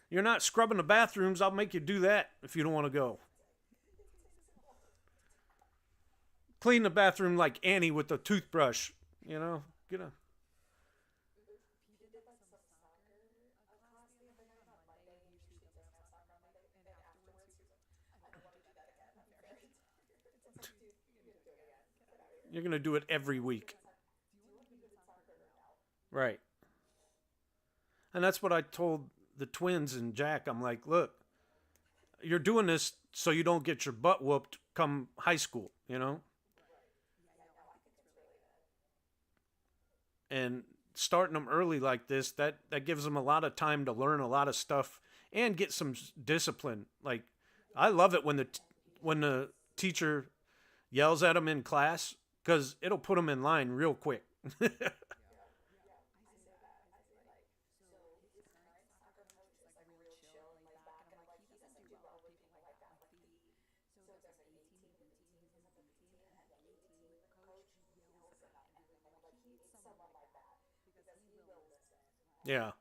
You're not scrubbing the bathrooms. I'll make you do that if you don't want to go. Clean the bathroom like Annie with the toothbrush. Get a. You're gonna do it every week, right? And that's what I told the twins and Jack. I'm like, look, you're doing this so you don't get your butt whooped come high school, and starting them early like this, that gives them a lot of time to learn a lot of stuff and get some discipline. Like, I love it when the teacher yells at them in class, because it'll put them in line real quick. Yeah.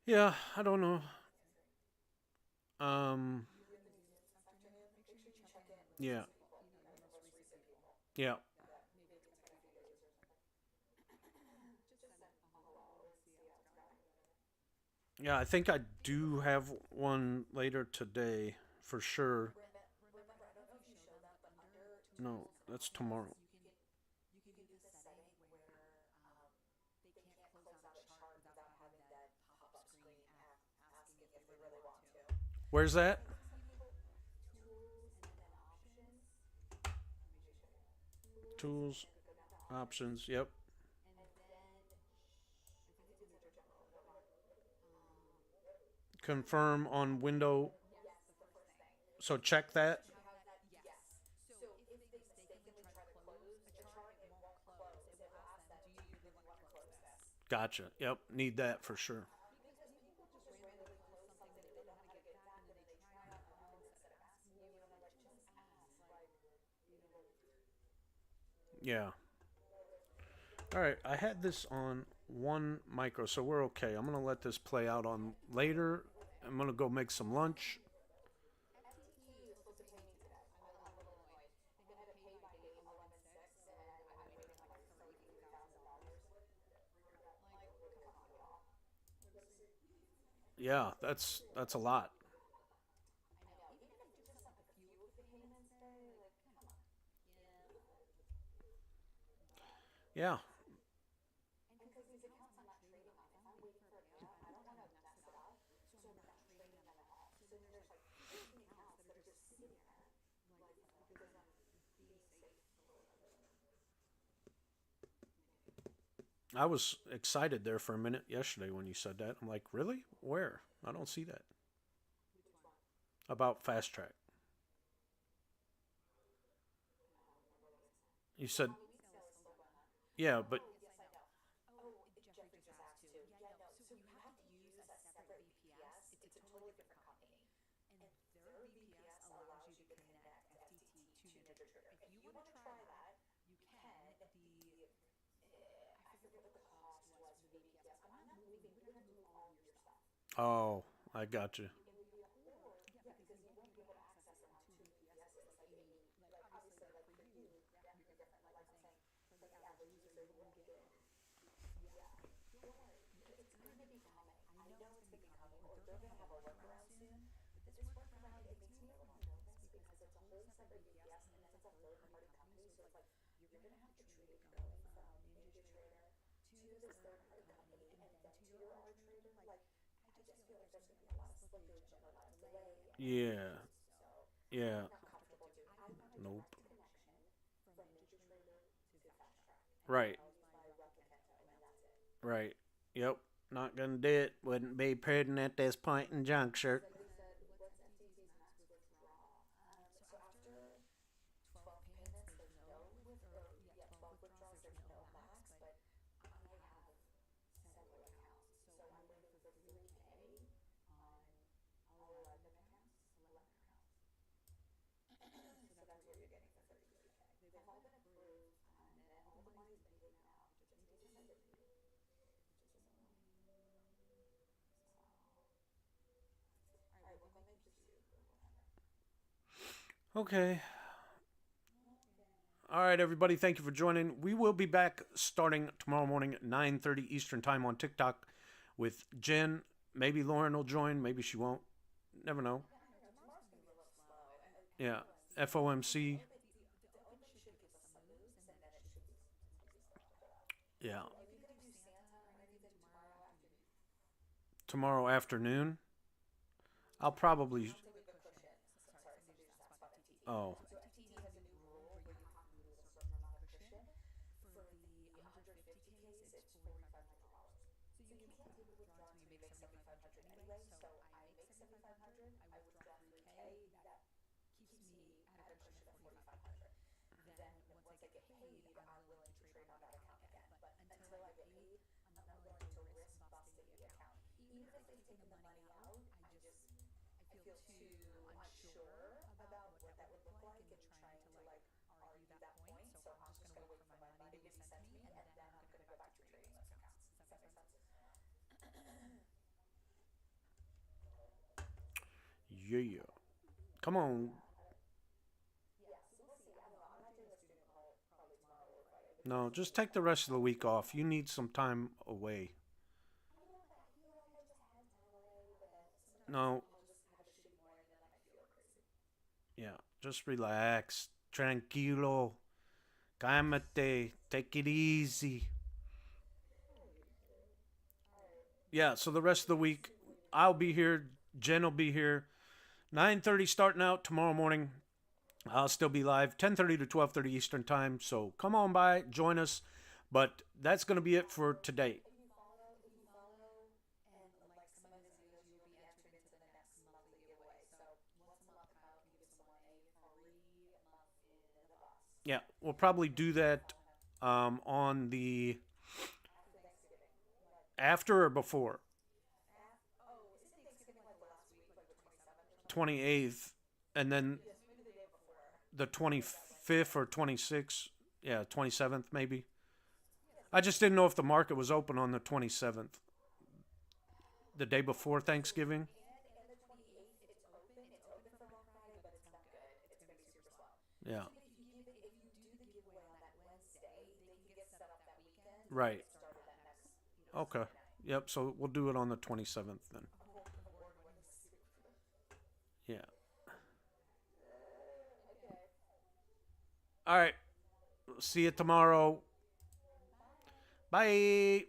Yeah, I don't know. Um, yeah, yeah, yeah. I think I do have one later today for sure. No, that's tomorrow. Where's that? Tools, options. Yep. Confirm on window. So check that. Gotcha. Yep. Need that for sure. Yeah. All right. I had this on one micro, so we're okay. I'm gonna let this play out on later. I'm gonna go make some lunch. Yeah, that's a lot. Yeah. I was excited there for a minute yesterday when you said that. I'm like, really? Where? I don't see that. About fast track. You said, yeah, but oh, I got you. Yeah, yeah. Nope. Right. Right. Yep. Not gonna do it. Wouldn't be prudent at this point in juncture. Okay. All right, everybody. Thank you for joining. We will be back starting tomorrow morning at 9:30 Eastern Time on TikTok with Jen. Maybe Lauren will join. Maybe she won't. Never know. Yeah. FOMC. Yeah. Tomorrow afternoon. I'll probably. Oh. Yeah. Come on. No, just take the rest of the week off. You need some time away. No, yeah, just relax. Tranquilo. Calmate. Take it easy. Yeah, so the rest of the week, I'll be here. Jen will be here. 9:30 starting out tomorrow morning. I'll still be live 10:30 to 12:30 Eastern Time. So come on by, join us. But that's going to be it for today. Yeah, we'll probably do that on the after or before 28th, and then the 25th or 26th. Yeah, 27th maybe. I just didn't know if the market was open on the 27th, the day before Thanksgiving. Yeah. Right. Okay. Yep. So we'll do it on the 27th then. Yeah. All right. See you tomorrow. Bye.